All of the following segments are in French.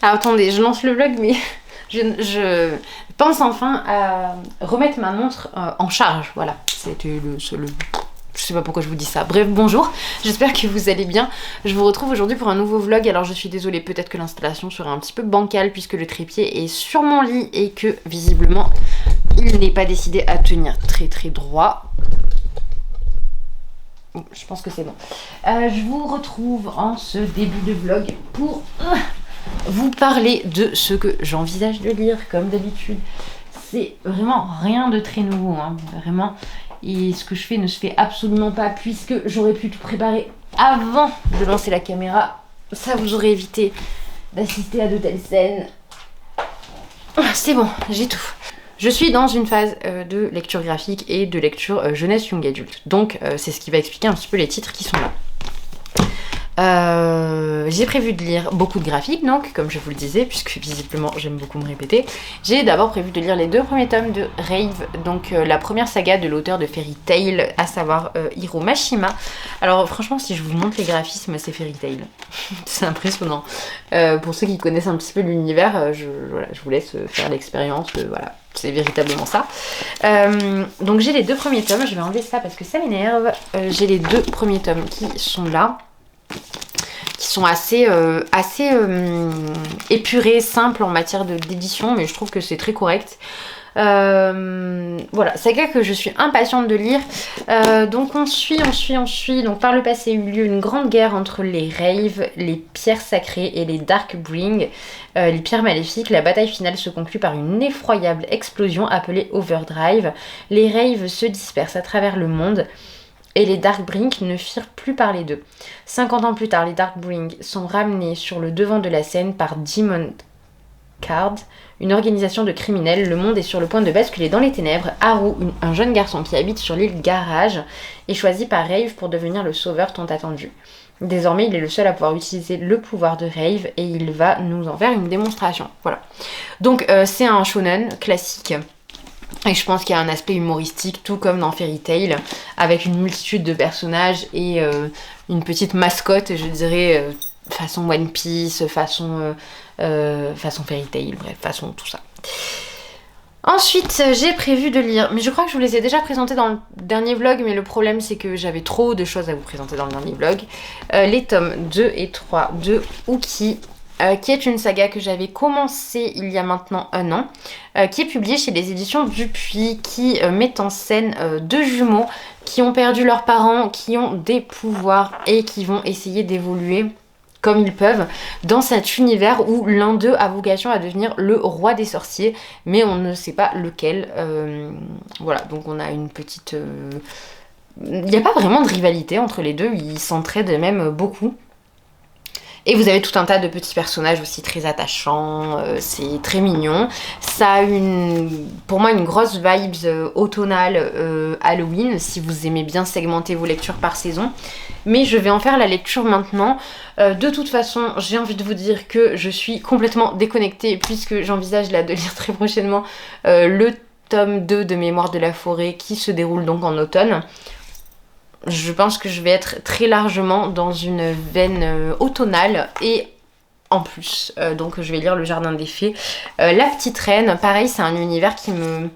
Alors attendez, je lance le vlog, mais je pense enfin à remettre ma montre en charge. Voilà, c'était le seul... Je sais pas pourquoi je vous dis ça. Bref, bonjour, j'espère que vous allez bien. Je vous retrouve aujourd'hui pour un nouveau vlog. Alors je suis désolée, peut-être que l'installation sera un petit peu bancale puisque le trépied est sur mon lit et que visiblement il n'est pas décidé à tenir très droit. Je pense que c'est bon. Je vous retrouve en ce début de vlog pour vous parler de ce que j'envisage de lire comme d'habitude. C'est vraiment rien de très nouveau, hein, vraiment. Et ce que je fais ne se fait absolument pas puisque j'aurais pu tout préparer avant de lancer la caméra. Ça vous aurait évité d'assister à de telles scènes. C'est bon, j'ai tout. Je suis dans une phase de lecture graphique et de lecture jeunesse young adulte. Donc c'est ce qui va expliquer un petit peu les titres qui sont là. J'ai prévu de lire beaucoup de graphiques, donc comme je vous le disais, puisque visiblement j'aime beaucoup me répéter. J'ai d'abord prévu de lire les 2 premiers tomes de Rave, donc la première saga de l'auteur de Fairy Tail, à savoir Hiro Mashima. Alors franchement, si je vous montre les graphismes, c'est Fairy Tail. C'est impressionnant. Pour ceux qui connaissent un petit peu l'univers, voilà, je vous laisse faire l'expérience, voilà. C'est véritablement ça. Donc j'ai les 2 premiers tomes, je vais enlever ça parce que ça m'énerve. J'ai les 2 premiers tomes qui sont là, qui sont assez épurés, simples en matière d'édition, mais je trouve que c'est très correct. Voilà, saga que je suis impatiente de lire. Donc on suit. Donc par le passé a eu lieu une grande guerre entre les Raves, les pierres sacrées et les Darkbring, les pierres maléfiques. La bataille finale se conclut par une effroyable explosion appelée Overdrive. Les Raves se dispersent à travers le monde et les Darkbring ne firent plus parler d'eux. 50 ans plus tard, les Darkbring sont ramenés sur le devant de la scène par Demon Card, une organisation de criminels. Le monde est sur le point de basculer dans les ténèbres. Haru, un jeune garçon qui habite sur l'île Garage, est choisi par Rave pour devenir le sauveur tant attendu. Désormais, il est le seul à pouvoir utiliser le pouvoir de Rave et il va nous en faire une démonstration. Voilà. Donc c'est un shonen classique. Et je pense qu'il y a un aspect humoristique, tout comme dans Fairy Tail, avec une multitude de personnages et une petite mascotte, je dirais, façon One Piece, façon Fairy Tail, bref, façon tout ça. Ensuite, j'ai prévu de lire, mais je crois que je vous les ai déjà présentés dans le dernier vlog, mais le problème c'est que j'avais trop de choses à vous présenter dans le dernier vlog. Les tomes 2 et 3 de Uki, qui est une saga que j'avais commencé il y a maintenant 1 an, qui est publiée chez les éditions Dupuis, qui met en scène 2 jumeaux qui ont perdu leurs parents, qui ont des pouvoirs et qui vont essayer d'évoluer comme ils peuvent dans cet univers où l'un d'eux a vocation à devenir le roi des sorciers, mais on ne sait pas lequel. Voilà, donc on a une petite... Il n'y a pas vraiment de rivalité entre les deux, ils s'entraident même beaucoup. Et vous avez tout un tas de petits personnages aussi très attachants, c'est très mignon. Ça a pour moi une grosse vibes automnale Halloween, si vous aimez bien segmenter vos lectures par saison. Mais je vais en faire la lecture maintenant. De toute façon, j'ai envie de vous dire que je suis complètement déconnectée puisque j'envisage là de lire très prochainement le tome 2 de Mémoire de la forêt qui se déroule donc en automne. Je pense que je vais être très largement dans une veine automnale et en plus, donc je vais lire Le Jardin des Fées. La Petite Reine, pareil, c'est un univers qui me...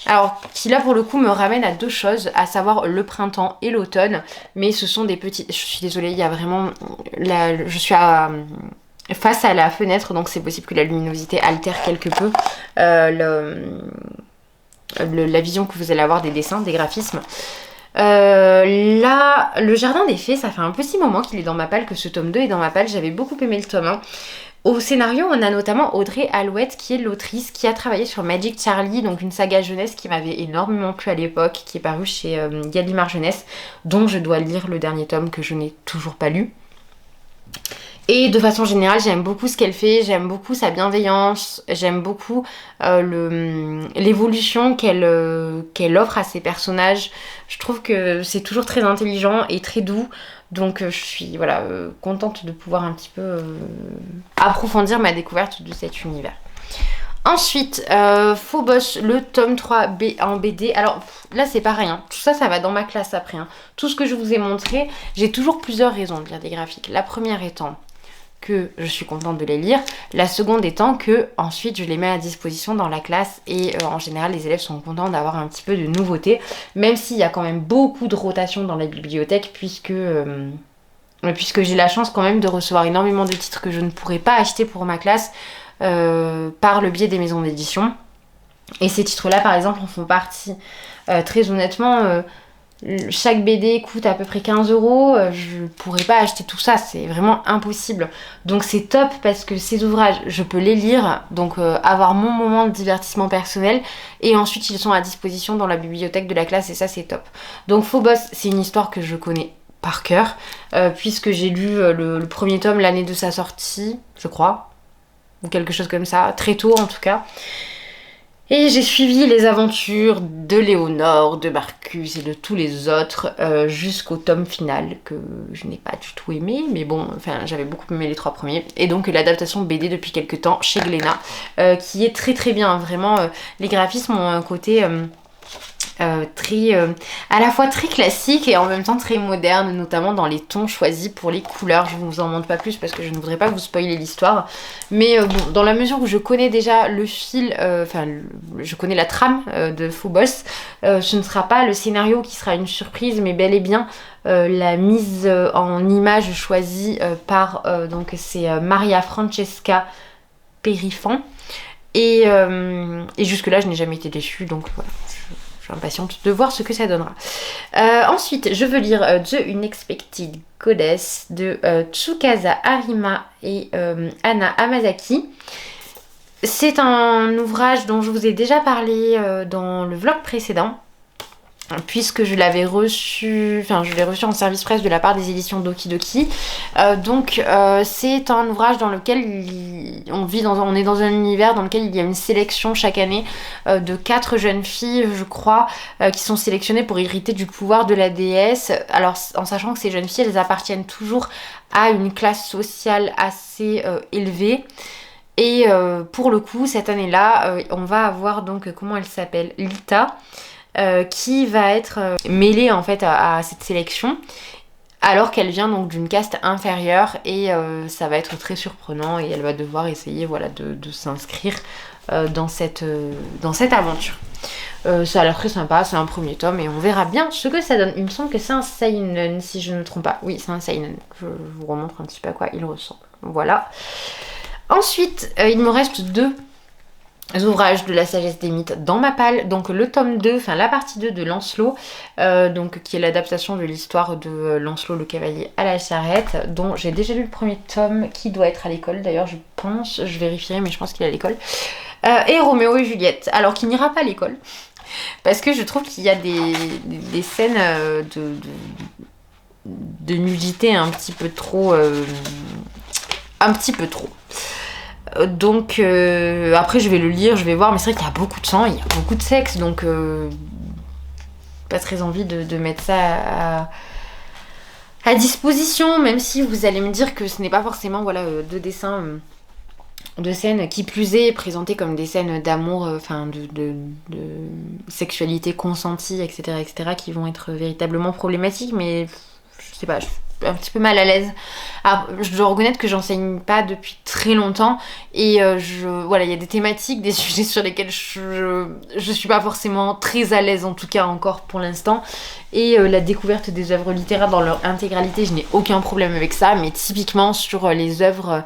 Alors, qui là pour le coup me ramène à 2 choses, à savoir le printemps et l'automne, mais ce sont des petits... Je suis désolée, il y a vraiment... Je suis face à la fenêtre, donc c'est possible que la luminosité altère quelque peu la vision que vous allez avoir des dessins, des graphismes. Là, Le Jardin des Fées, ça fait un petit moment qu'il est dans ma palle, que ce tome 2 est dans ma palle. J'avais beaucoup aimé le tome 1. Au scénario, on a notamment Audrey Alouette, qui est l'autrice, qui a travaillé sur Magic Charlie, donc une saga jeunesse qui m'avait énormément plu à l'époque, qui est parue chez Gallimard Jeunesse, dont je dois lire le dernier tome que je n'ai toujours pas lu. Et de façon générale, j'aime beaucoup ce qu'elle fait, j'aime beaucoup sa bienveillance, j'aime beaucoup l'évolution qu'elle offre à ses personnages. Je trouve que c'est toujours très intelligent et très doux, donc je suis voilà, contente de pouvoir un petit peu approfondir ma découverte de cet univers. Ensuite, Phobos, le tome 3 en BD. Alors là c'est pareil, hein. Tout ça, ça va dans ma classe après. Hein. Tout ce que je vous ai montré, j'ai toujours plusieurs raisons de lire des graphiques. La première étant que je suis contente de les lire. La seconde étant que ensuite je les mets à disposition dans la classe et en général les élèves sont contents d'avoir un petit peu de nouveauté, même s'il y a quand même beaucoup de rotation dans la bibliothèque puisque j'ai la chance quand même de recevoir énormément de titres que je ne pourrais pas acheter pour ma classe par le biais des maisons d'édition. Et ces titres-là, par exemple, en font partie. Très honnêtement, chaque BD coûte à peu près 15 euros. Je pourrais pas acheter tout ça, c'est vraiment impossible. Donc c'est top parce que ces ouvrages, je peux les lire, donc avoir mon moment de divertissement personnel. Et ensuite, ils sont à disposition dans la bibliothèque de la classe et ça, c'est top. Donc Phobos, c'est une histoire que je connais par cœur, puisque j'ai lu le premier tome l'année de sa sortie, je crois, ou quelque chose comme ça, très tôt en tout cas. Et j'ai suivi les aventures de Léonore, de Marcus et de tous les autres jusqu'au tome final que je n'ai pas du tout aimé, mais bon, enfin j'avais beaucoup aimé les 3 premiers. Et donc l'adaptation BD depuis quelques temps chez Glénat, qui est très très bien, vraiment les graphismes ont un côté très à la fois très classique et en même temps très moderne, notamment dans les tons choisis pour les couleurs. Je ne vous en montre pas plus parce que je ne voudrais pas vous spoiler l'histoire, mais bon, dans la mesure où je connais déjà le fil, je connais la trame de Phobos, ce ne sera pas le scénario qui sera une surprise, mais bel et bien la mise en image choisie par donc c'est Maria Francesca Perifan et jusque là je n'ai jamais été déçue, donc voilà. Je suis impatiente de voir ce que ça donnera. Ensuite, je veux lire The Unexpected Goddess de Tsukasa Arima et Anna Hamasaki. C'est un ouvrage dont je vous ai déjà parlé dans le vlog précédent, puisque je l'ai reçu en service presse de la part des éditions Doki Doki. C'est un ouvrage dans lequel on est dans un univers dans lequel il y a une sélection chaque année de 4 jeunes filles, je crois, qui sont sélectionnées pour hériter du pouvoir de la déesse. Alors en sachant que ces jeunes filles, elles appartiennent toujours à une classe sociale assez élevée. Et pour le coup, cette année-là, on va avoir donc, comment elle s'appelle, Lita, qui va être mêlée en fait à cette sélection alors qu'elle vient donc d'une caste inférieure et ça va être très surprenant et elle va devoir essayer voilà, de s'inscrire dans cette aventure. Ça a l'air très sympa, c'est un premier tome et on verra bien ce que ça donne. Il me semble que c'est un seinen si je ne me trompe pas. Oui, c'est un seinen. Je vous remontre un petit peu à quoi il ressemble. Voilà. Ensuite, il me reste 2 ouvrages de la sagesse des mythes dans ma palle, donc le tome 2, enfin la partie 2 de Lancelot, qui est l'adaptation de l'histoire de Lancelot le cavalier à la charrette, dont j'ai déjà lu le premier tome qui doit être à l'école d'ailleurs, je pense, je vérifierai mais je pense qu'il est à l'école, et Roméo et Juliette, alors qu'il n'ira pas à l'école, parce que je trouve qu'il y a des scènes de nudité un petit peu trop. Donc après je vais le lire, je vais voir, mais c'est vrai qu'il y a beaucoup de sang, il y a beaucoup de sexe, donc pas très envie de mettre ça à disposition, même si vous allez me dire que ce n'est pas forcément voilà, de dessins de scènes qui plus est présentées comme des scènes d'amour, de sexualité consentie, etc., qui vont être véritablement problématiques, mais je sais pas, je suis un petit peu mal à l'aise. Alors, je dois reconnaître que j'enseigne pas depuis très longtemps et voilà, il y a des thématiques, des sujets sur lesquels je suis pas forcément très à l'aise, en tout cas encore pour l'instant. Et la découverte des œuvres littéraires dans leur intégralité, je n'ai aucun problème avec ça, mais typiquement sur les œuvres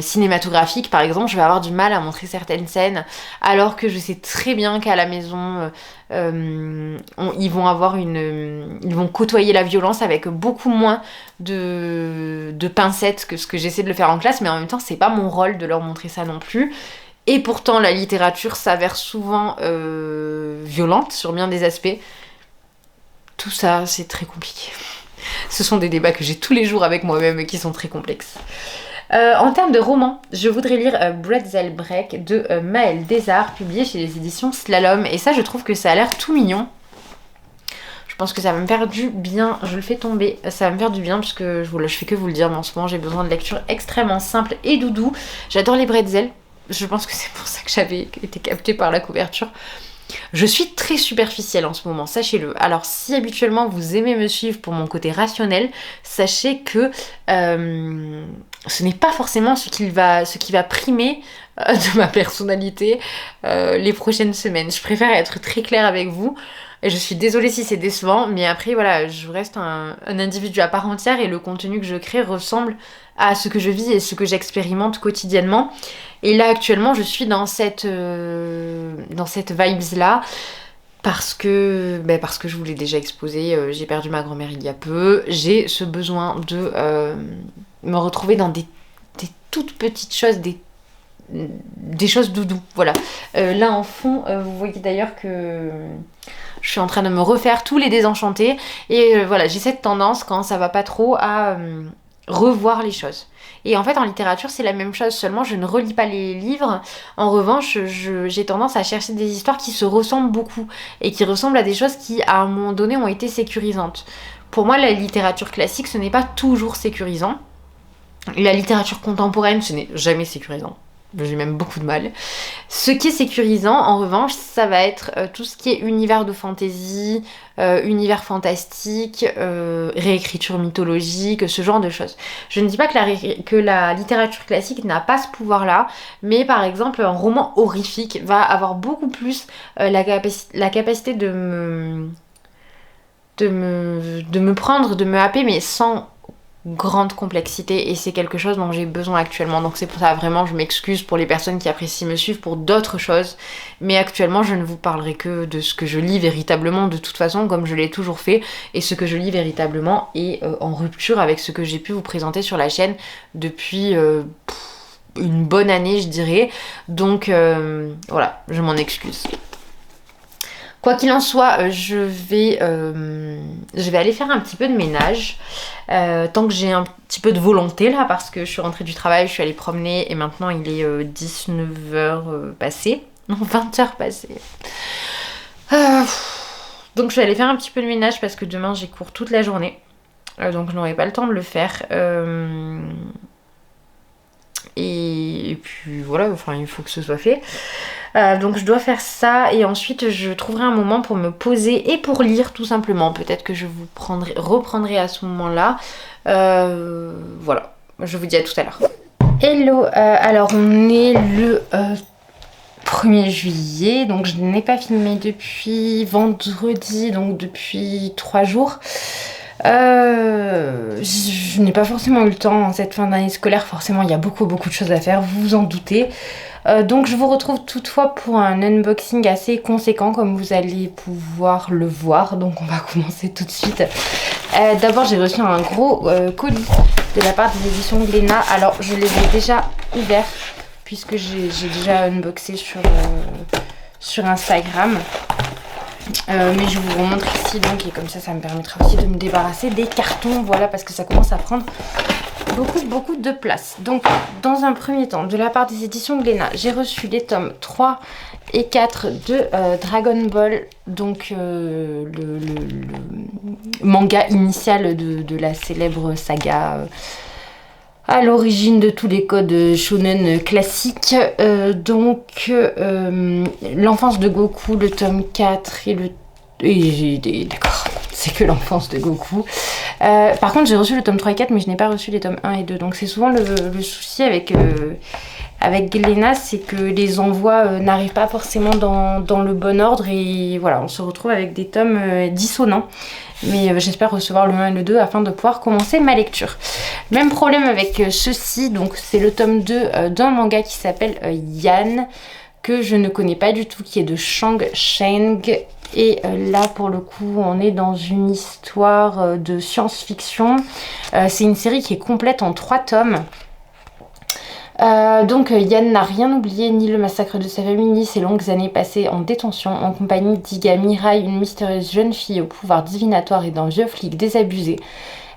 cinématographiques, par exemple, je vais avoir du mal à montrer certaines scènes, alors que je sais très bien qu'à la maison, ils vont côtoyer la violence avec beaucoup moins de pincettes que ce que j'essaie de le faire en classe, mais en même temps, c'est pas mon rôle de leur montrer ça non plus. Et pourtant, la littérature s'avère souvent violente sur bien des aspects. Tout ça, c'est très compliqué. Ce sont des débats que j'ai tous les jours avec moi-même et qui sont très complexes. En termes de romans, je voudrais lire Bretzel Break de Maëlle Desarts, publié chez les éditions Slalom. Et ça, je trouve que ça a l'air tout mignon. Je pense que ça va me faire du bien. Je le fais tomber. Ça va me faire du bien parce que je fais que vous le dire, mais en ce moment, j'ai besoin de lecture extrêmement simple et doudou. J'adore les bretzels. Je pense que c'est pour ça que j'avais été captée par la couverture. Je suis très superficielle en ce moment, sachez-le. Alors si habituellement vous aimez me suivre pour mon côté rationnel, sachez que ce n'est pas forcément ce qui va primer de ma personnalité les prochaines semaines. Je préfère être très claire avec vous. Et je suis désolée si c'est décevant, mais après voilà, je reste un individu à part entière et le contenu que je crée ressemble à ce que je vis et ce que j'expérimente quotidiennement. Et là actuellement je suis dans cette vibes là parce que je vous l'ai déjà exposé, j'ai perdu ma grand-mère il y a peu, j'ai ce besoin de me retrouver dans des toutes petites choses, des choses doudou, voilà. Là en fond, vous voyez d'ailleurs que je suis en train de me refaire tous les désenchantés et voilà, j'ai cette tendance quand ça va pas trop à revoir les choses. Et en fait en littérature c'est la même chose, seulement je ne relis pas les livres. En revanche j'ai tendance à chercher des histoires qui se ressemblent beaucoup et qui ressemblent à des choses qui à un moment donné ont été sécurisantes. Pour moi la littérature classique ce n'est pas toujours sécurisant. La littérature contemporaine ce n'est jamais sécurisant. J'ai même beaucoup de mal. Ce qui est sécurisant, en revanche, ça va être tout ce qui est univers de fantasy, univers fantastique, réécriture mythologique, ce genre de choses. Je ne dis pas que la littérature classique n'a pas ce pouvoir-là, mais par exemple, un roman horrifique va avoir beaucoup plus la capacité de me prendre, de me happer, mais sans grande complexité, et c'est quelque chose dont j'ai besoin actuellement. Donc c'est pour ça vraiment je m'excuse pour les personnes qui apprécient me suivre pour d'autres choses, mais actuellement je ne vous parlerai que de ce que je lis véritablement de toute façon comme je l'ai toujours fait, et ce que je lis véritablement est en rupture avec ce que j'ai pu vous présenter sur la chaîne depuis une bonne année je dirais. Donc voilà, je m'en excuse. Quoi qu'il en soit, je vais aller faire un petit peu de ménage tant que j'ai un petit peu de volonté là, parce que je suis rentrée du travail, je suis allée promener et maintenant il est 19h passé, non 20h passé. Donc je vais aller faire un petit peu de ménage parce que demain j'ai cours toute la journée, donc je n'aurai pas le temps de le faire. Et puis voilà, enfin il faut que ce soit fait. Donc je dois faire ça et ensuite je trouverai un moment pour me poser et pour lire tout simplement. Peut-être que je vous reprendrai à ce moment-là. Voilà, je vous dis à tout à l'heure. Hello, alors on est le 1er juillet, donc je n'ai pas filmé depuis vendredi, donc depuis 3 jours. Je n'ai pas forcément eu le temps en cette fin d'année scolaire, forcément il y a beaucoup de choses à faire, vous vous en doutez. Donc je vous retrouve toutefois pour un unboxing assez conséquent comme vous allez pouvoir le voir. Donc on va commencer tout de suite. D'abord j'ai reçu un gros colis de la part des éditions Glénat. Alors je les ai déjà ouverts puisque j'ai déjà unboxé sur Instagram. Mais je vous remontre ici donc, et comme ça me permettra aussi de me débarrasser des cartons, voilà, parce que ça commence à prendre beaucoup de place. Donc dans un premier temps, de la part des éditions Glénat, j'ai reçu les tomes 3 et 4 de Dragon Ball, donc le manga initial de la célèbre saga à l'origine de tous les codes shonen classiques. Donc l'enfance de Goku, le tome 4 d'accord, c'est que l'enfance de Goku. Par contre j'ai reçu le tome 3 et 4 mais je n'ai pas reçu les tomes 1 et 2. Donc c'est souvent le souci avec Glénat, c'est que les envois n'arrivent pas forcément dans le bon ordre et voilà, on se retrouve avec des tomes dissonants. Mais j'espère recevoir le 1 et le 2 afin de pouvoir commencer ma lecture. Même problème avec ceci, donc c'est le tome 2 d'un manga qui s'appelle Yann, que je ne connais pas du tout, qui est de Shang Sheng. Et là pour le coup on est dans une histoire de science-fiction. C'est une série qui est complète en 3 tomes. Donc Yann n'a rien oublié, ni le massacre de sa famille, ni ses longues années passées en détention en compagnie d'Iga Mirai, une mystérieuse jeune fille au pouvoir divinatoire et d'un vieux flic désabusé.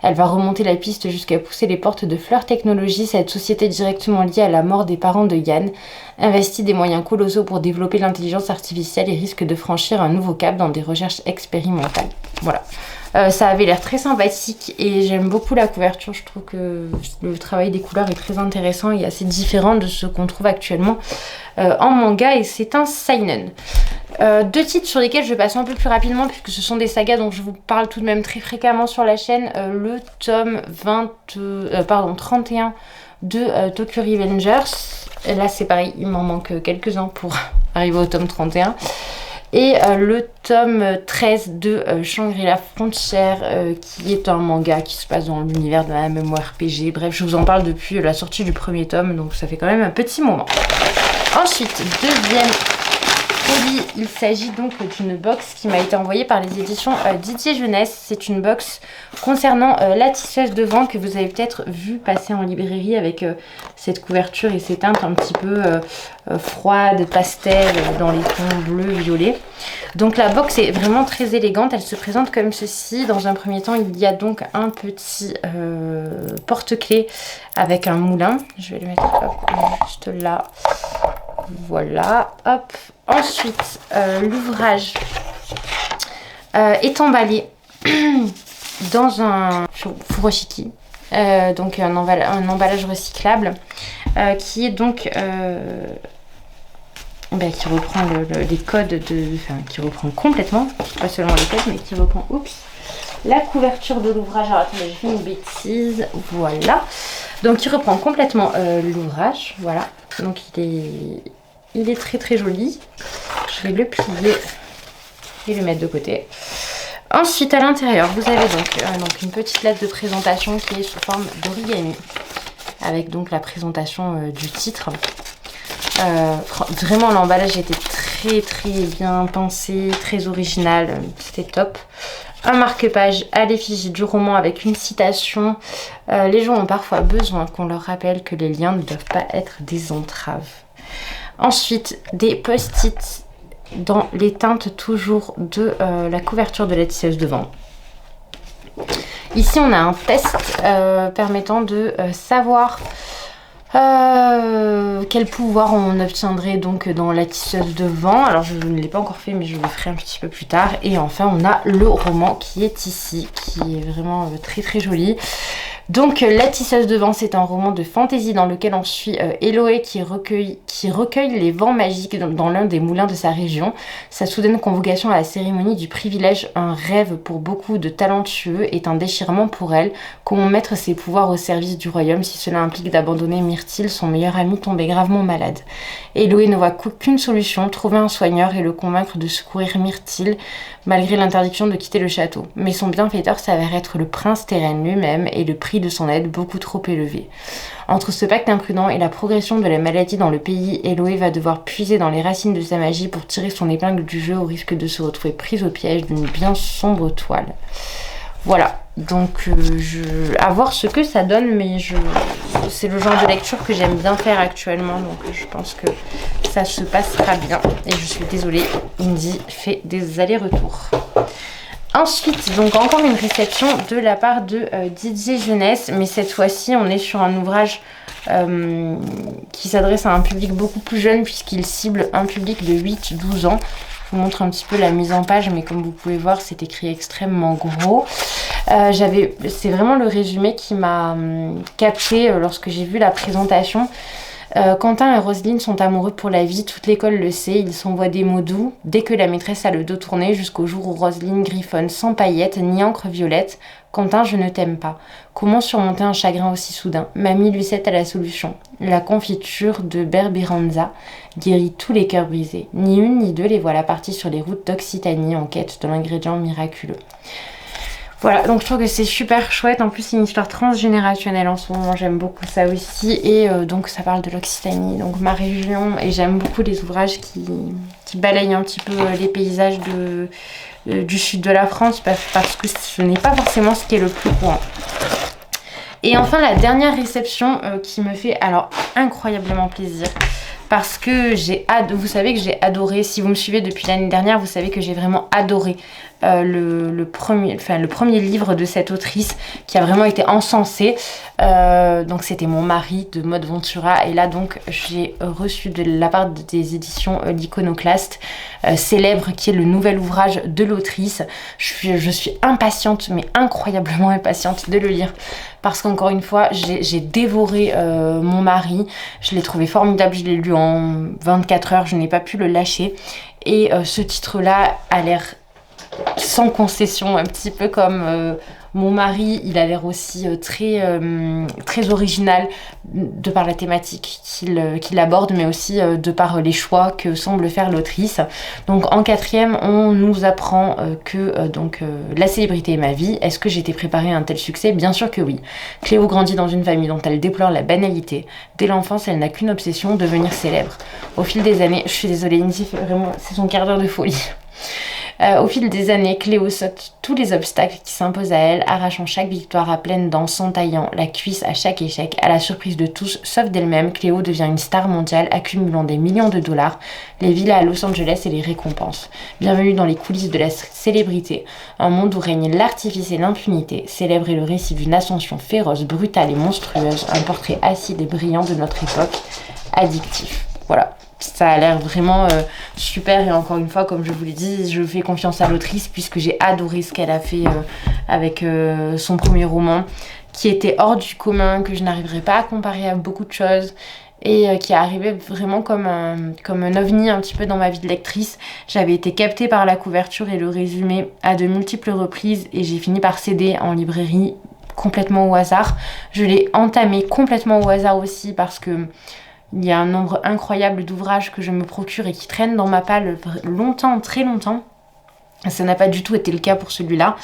Elle va remonter la piste jusqu'à pousser les portes de Fleur Technologies, cette société directement liée à la mort des parents de Yann, investit des moyens colossaux pour développer l'intelligence artificielle et risque de franchir un nouveau cap dans des recherches expérimentales. Voilà. Ça avait l'air très sympathique et j'aime beaucoup la couverture. Je trouve que le travail des couleurs est très intéressant et assez différent de ce qu'on trouve actuellement en manga, et c'est un seinen. Deux titres sur lesquels je vais passer un peu plus rapidement puisque ce sont des sagas dont je vous parle tout de même très fréquemment sur la chaîne. Le tome 31 de Tokyo Revengers. Et là c'est pareil, il m'en manque quelques-uns pour arriver au tome 31. Et le tome 13 de Shangri-La Frontier, qui est un manga qui se passe dans l'univers de la MMORPG. Bref, je vous en parle depuis la sortie du premier tome, donc ça fait quand même un petit moment. Ensuite, deuxième colis, il s'agit donc d'une box qui m'a été envoyée par les éditions Didier Jeunesse. C'est une box concernant La Tisseuse de Vent que vous avez peut-être vu passer en librairie avec cette couverture et ces teintes un petit peu froides, pastel, dans les tons bleus, violets. Donc la box est vraiment très élégante, elle se présente comme ceci. Dans un premier temps, il y a donc un petit porte-clés avec un moulin. Je vais le mettre hop, juste là. Voilà, hop. Ensuite, l'ouvrage est emballé dans un furoshiki, donc un emballage recyclable, qui est donc qui reprend les codes qui reprend complètement, pas seulement les codes, mais qui reprend, la couverture de l'ouvrage. Alors attendez, j'ai fait une bêtise, voilà. Donc il reprend complètement l'ouvrage, voilà. Donc il est très très joli. Je vais le plier et le mettre de côté. Ensuite, à l'intérieur, vous avez donc une petite lettre de présentation qui est sous forme d'origami, avec donc la présentation du titre. Vraiment, l'emballage était très très bien pensé, très original, c'était top. Un marque-page à l'effigie du roman avec une citation. Les gens ont parfois besoin qu'on leur rappelle que les liens ne doivent pas être des entraves. Ensuite, des post-it dans les teintes toujours de la couverture de La Tisseuse de Vent. Ici, on a un test permettant de savoir quel pouvoir on obtiendrait donc dans La Tisseuse de Vent. Alors, je ne l'ai pas encore fait, mais je le ferai un petit peu plus tard. Et enfin, on a le roman qui est ici, qui est vraiment très très joli. Donc La Tisseuse de Vent, c'est un roman de fantasy dans lequel on suit Eloé qui recueille les vents magiques dans l'un des moulins de sa région. Sa soudaine convocation à la cérémonie du privilège, un rêve pour beaucoup de talentueux, est un déchirement pour elle. Comment mettre ses pouvoirs au service du royaume si cela implique d'abandonner Myrtille, son meilleur ami tombé gravement malade. Eloé ne voit qu'une solution, trouver un soigneur et le convaincre de secourir Myrtille malgré l'interdiction de quitter le château. Mais son bienfaiteur s'avère être le prince Teren lui-même et le prix de son aide beaucoup trop élevé. Entre ce pacte imprudent et la progression de la maladie dans le pays, Eloé va devoir puiser dans les racines de sa magie pour tirer son épingle du jeu au risque de se retrouver prise au piège d'une bien sombre toile. Voilà, donc à voir ce que ça donne, mais c'est le genre de lecture que j'aime bien faire actuellement, donc je pense que ça se passera bien. Et je suis désolée, Indy fait des allers-retours. Ensuite, donc encore une réception de la part de Didier Jeunesse, mais cette fois-ci on est sur un ouvrage qui s'adresse à un public beaucoup plus jeune puisqu'il cible un public de 8-12 ans. Je vous montre un petit peu la mise en page, mais comme vous pouvez voir, c'est écrit extrêmement gros. C'est vraiment le résumé qui m'a capté lorsque j'ai vu la présentation. Quentin et Roselyne sont amoureux pour la vie, toute l'école le sait, ils s'envoient des mots doux dès que la maîtresse a le dos tourné, jusqu'au jour où Roselyne griffonne sans paillettes ni encre violette: Quentin, je ne t'aime pas. Comment surmonter un chagrin aussi soudain? Mamie Lucette a la solution. La confiture de Berberanza guérit tous les cœurs brisés. Ni une ni deux, les voilà partis sur les routes d'Occitanie en quête de l'ingrédient miraculeux. Voilà, donc je trouve que c'est super chouette. En plus, c'est une histoire transgénérationnelle en ce moment. J'aime beaucoup ça aussi. Et donc, ça parle de l'Occitanie, donc ma région. Et j'aime beaucoup les ouvrages qui balayent un petit peu les paysages du sud de la France parce que ce n'est pas forcément ce qui est le plus courant. Et enfin, la dernière réception qui me fait alors incroyablement plaisir. Parce que vous savez que j'ai adoré, si vous me suivez depuis l'année dernière, vous savez que j'ai vraiment adoré le premier livre de cette autrice qui a vraiment été encensé. Donc c'était Mon mari de Maud Ventura. Et là donc j'ai reçu de la part des éditions L'Iconoclaste, Célèbre, qui est le nouvel ouvrage de l'autrice. Je suis impatiente, mais incroyablement impatiente de le lire. Parce qu'encore une fois, j'ai dévoré Mon mari. Je l'ai trouvé formidable, je l'ai lu en 24 heures, je n'ai pas pu le lâcher. Et ce titre-là a l'air sans concession, un petit peu comme mon mari, il a l'air aussi très original de par la thématique qu'il aborde, mais aussi de par les choix que semble faire l'autrice. Donc en quatrième, on nous apprend que la célébrité est ma vie. Est-ce que j'étais préparée à un tel succès? Bien sûr que oui. Cléo grandit dans une famille dont elle déplore la banalité. Dès l'enfance, elle n'a qu'une obsession, devenir célèbre. Au fil des années, je suis désolée, Indy, vraiment, c'est son quart d'heure de folie. Au fil des années, Cléo saute tous les obstacles qui s'imposent à elle, arrachant chaque victoire à pleines dents, s'entaillant la cuisse à chaque échec. À la surprise de tous, sauf d'elle-même, Cléo devient une star mondiale, accumulant des millions de dollars, les villas à Los Angeles et les récompenses. Bienvenue dans les coulisses de la célébrité, un monde où règne l'artifice et l'impunité. Célèbre est le récit d'une ascension féroce, brutale et monstrueuse, un portrait acide et brillant de notre époque, addictif. Voilà. Ça a l'air vraiment super et encore une fois, comme je vous l'ai dit, je fais confiance à l'autrice puisque j'ai adoré ce qu'elle a fait avec son premier roman qui était hors du commun, que je n'arriverai pas à comparer à beaucoup de choses et qui est arrivé vraiment comme un ovni un petit peu dans ma vie de lectrice. J'avais été captée par la couverture et le résumé à de multiples reprises et j'ai fini par céder en librairie complètement au hasard. Je l'ai entamé complètement au hasard aussi parce que il y a un nombre incroyable d'ouvrages que je me procure et qui traînent dans ma palle longtemps, très longtemps. Ça n'a pas du tout été le cas pour celui-là.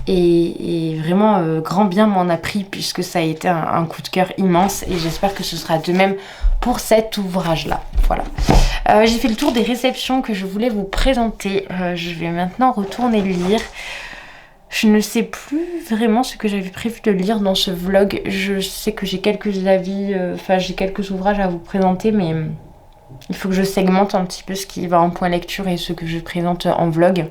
Et vraiment, grand bien m'en a pris puisque ça a été un coup de cœur immense. Et j'espère que ce sera de même pour cet ouvrage-là. Voilà. J'ai fait le tour des réceptions que je voulais vous présenter. Je vais maintenant retourner lire. Je ne sais plus vraiment ce que j'avais prévu de lire dans ce vlog. Je sais que j'ai quelques avis, j'ai quelques ouvrages à vous présenter, mais il faut que je segmente un petit peu ce qui va en point lecture et ce que je présente en vlog.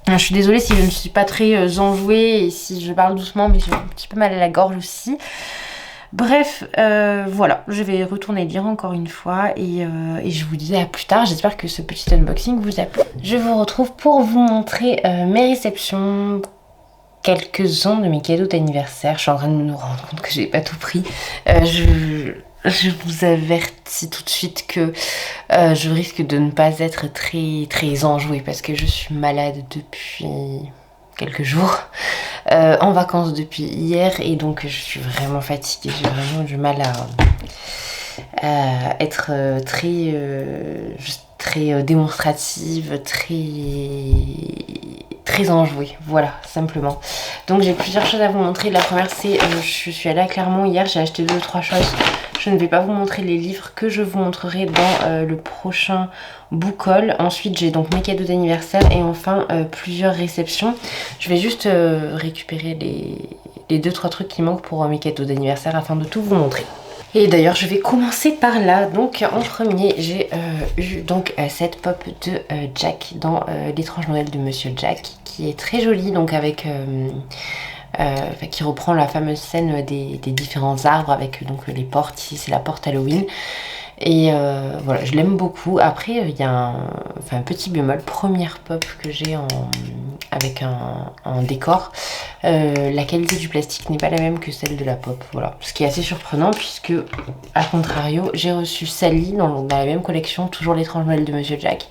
Je suis désolée si je ne suis pas très enjouée et si je parle doucement, mais j'ai un petit peu mal à la gorge aussi. Bref, voilà, je vais retourner lire encore une fois et je vous dis à plus tard. J'espère que ce petit unboxing vous a plu. Je vous retrouve pour vous montrer mes réceptions, quelques-uns de mes cadeaux d'anniversaire. Je suis en train de me rendre compte que j'ai pas tout pris. Je vous avertis tout de suite que je risque de ne pas être très enjouée parce que je suis malade depuis quelques jours, en vacances depuis hier et donc je suis vraiment fatiguée, j'ai vraiment du mal à être très démonstrative, très enjouée, voilà, simplement. Donc j'ai plusieurs choses à vous montrer. La première c'est, je suis allée à Clermont hier, j'ai acheté 2-3 choses. Je ne vais pas vous montrer les livres que je vous montrerai dans le prochain book haul. Ensuite j'ai donc mes cadeaux d'anniversaire et enfin plusieurs réceptions. Je vais juste récupérer les 2-3 trucs qui manquent pour mes cadeaux d'anniversaire afin de tout vous montrer. Et d'ailleurs je vais commencer par là. Donc en premier j'ai eu donc cette pop de Jack dans l'étrange Noël de Monsieur Jack qui est très jolie, donc avec qui reprend la fameuse scène des différents arbres avec donc les portes. Ici c'est la porte Halloween et voilà, je l'aime beaucoup. Après il y a un petit bémol, première pop que j'ai avec un décor, la qualité du plastique n'est pas la même que celle de la pop, voilà, ce qui est assez surprenant puisque à contrario j'ai reçu Sally dans la même collection, toujours l'étrange Noël de Monsieur Jack.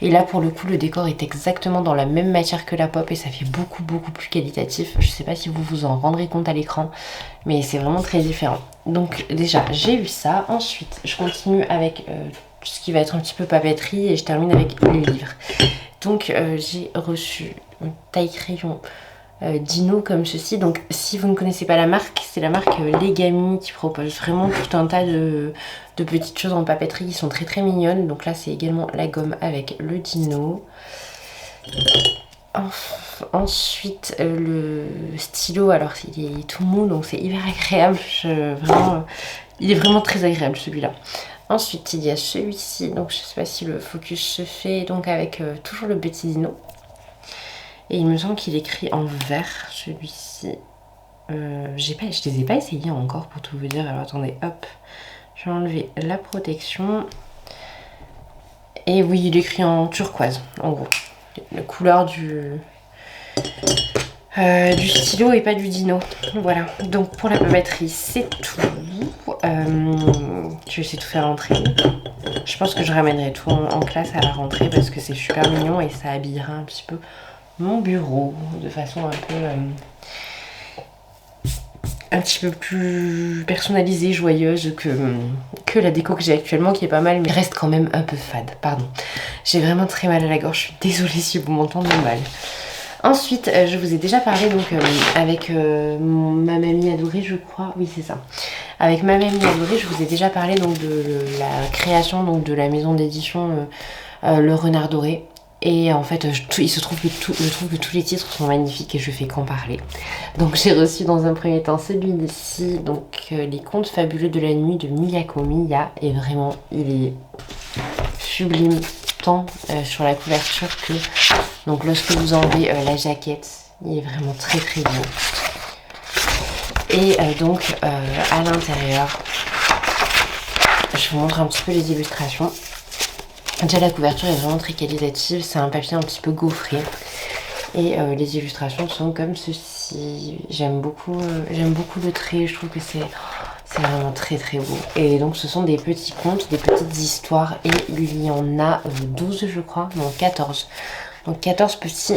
Et là pour le coup le décor est exactement dans la même matière que la pop et ça fait beaucoup plus qualitatif. Je sais pas si vous vous en rendrez compte à l'écran, mais c'est vraiment très différent. Donc déjà j'ai eu ça. Ensuite je continue avec ce qui va être un petit peu papeterie et je termine avec les livres. Donc j'ai reçu une taille crayon Dino comme ceci. Donc si vous ne connaissez pas la marque, c'est la marque Legami qui propose vraiment tout un tas de petites choses en papeterie qui sont très mignonnes. Donc là c'est également la gomme avec le Dino. Ensuite le stylo, alors il est tout mou donc c'est hyper agréable. Il est vraiment très agréable celui-là. Ensuite il y a celui-ci, donc je sais pas si le focus se fait, donc avec toujours le petit Dino. Et il me semble qu'il est écrit en vert, celui-ci. Je les ai pas essayés encore pour tout vous dire. Alors attendez, hop. Je vais enlever la protection. Et oui, il est écrit en turquoise, en gros. La couleur du stylo et pas du dino. Voilà, donc pour la papeterie c'est tout. Je vais essayer de tout faire rentrer. Je pense que je ramènerai tout en classe à la rentrée parce que c'est super mignon et ça habillera un petit peu mon bureau de façon un petit peu plus personnalisée, joyeuse que la déco que j'ai actuellement qui est pas mal mais reste quand même un peu fade, pardon. J'ai vraiment très mal à la gorge, je suis désolée si vous m'entendez mal. Ensuite, je vous ai déjà parlé donc avec ma mamie adorée, je crois, oui c'est ça. Avec ma mamie adorée, je vous ai déjà parlé donc de la création donc de la maison d'édition Le Renard Doré. Et en fait, il se trouve que je trouve que tous les titres sont magnifiques et je fais qu'en parler. Donc j'ai reçu dans un premier temps celui-ci, donc Les Contes Fabuleux de la Nuit de Miyako Miya. Et vraiment, il est sublime, tant sur la couverture que... Donc lorsque vous enlevez la jaquette, il est vraiment très très beau. Et donc à l'intérieur, je vous montre un petit peu les illustrations. Déjà la couverture est vraiment très qualitative, c'est un papier un petit peu gaufré. Et les illustrations sont comme ceci. J'aime beaucoup le trait, je trouve que c'est vraiment très très beau. Et donc ce sont des petits contes, des petites histoires. Et il y en a 12 je crois, non 14. Donc 14 petits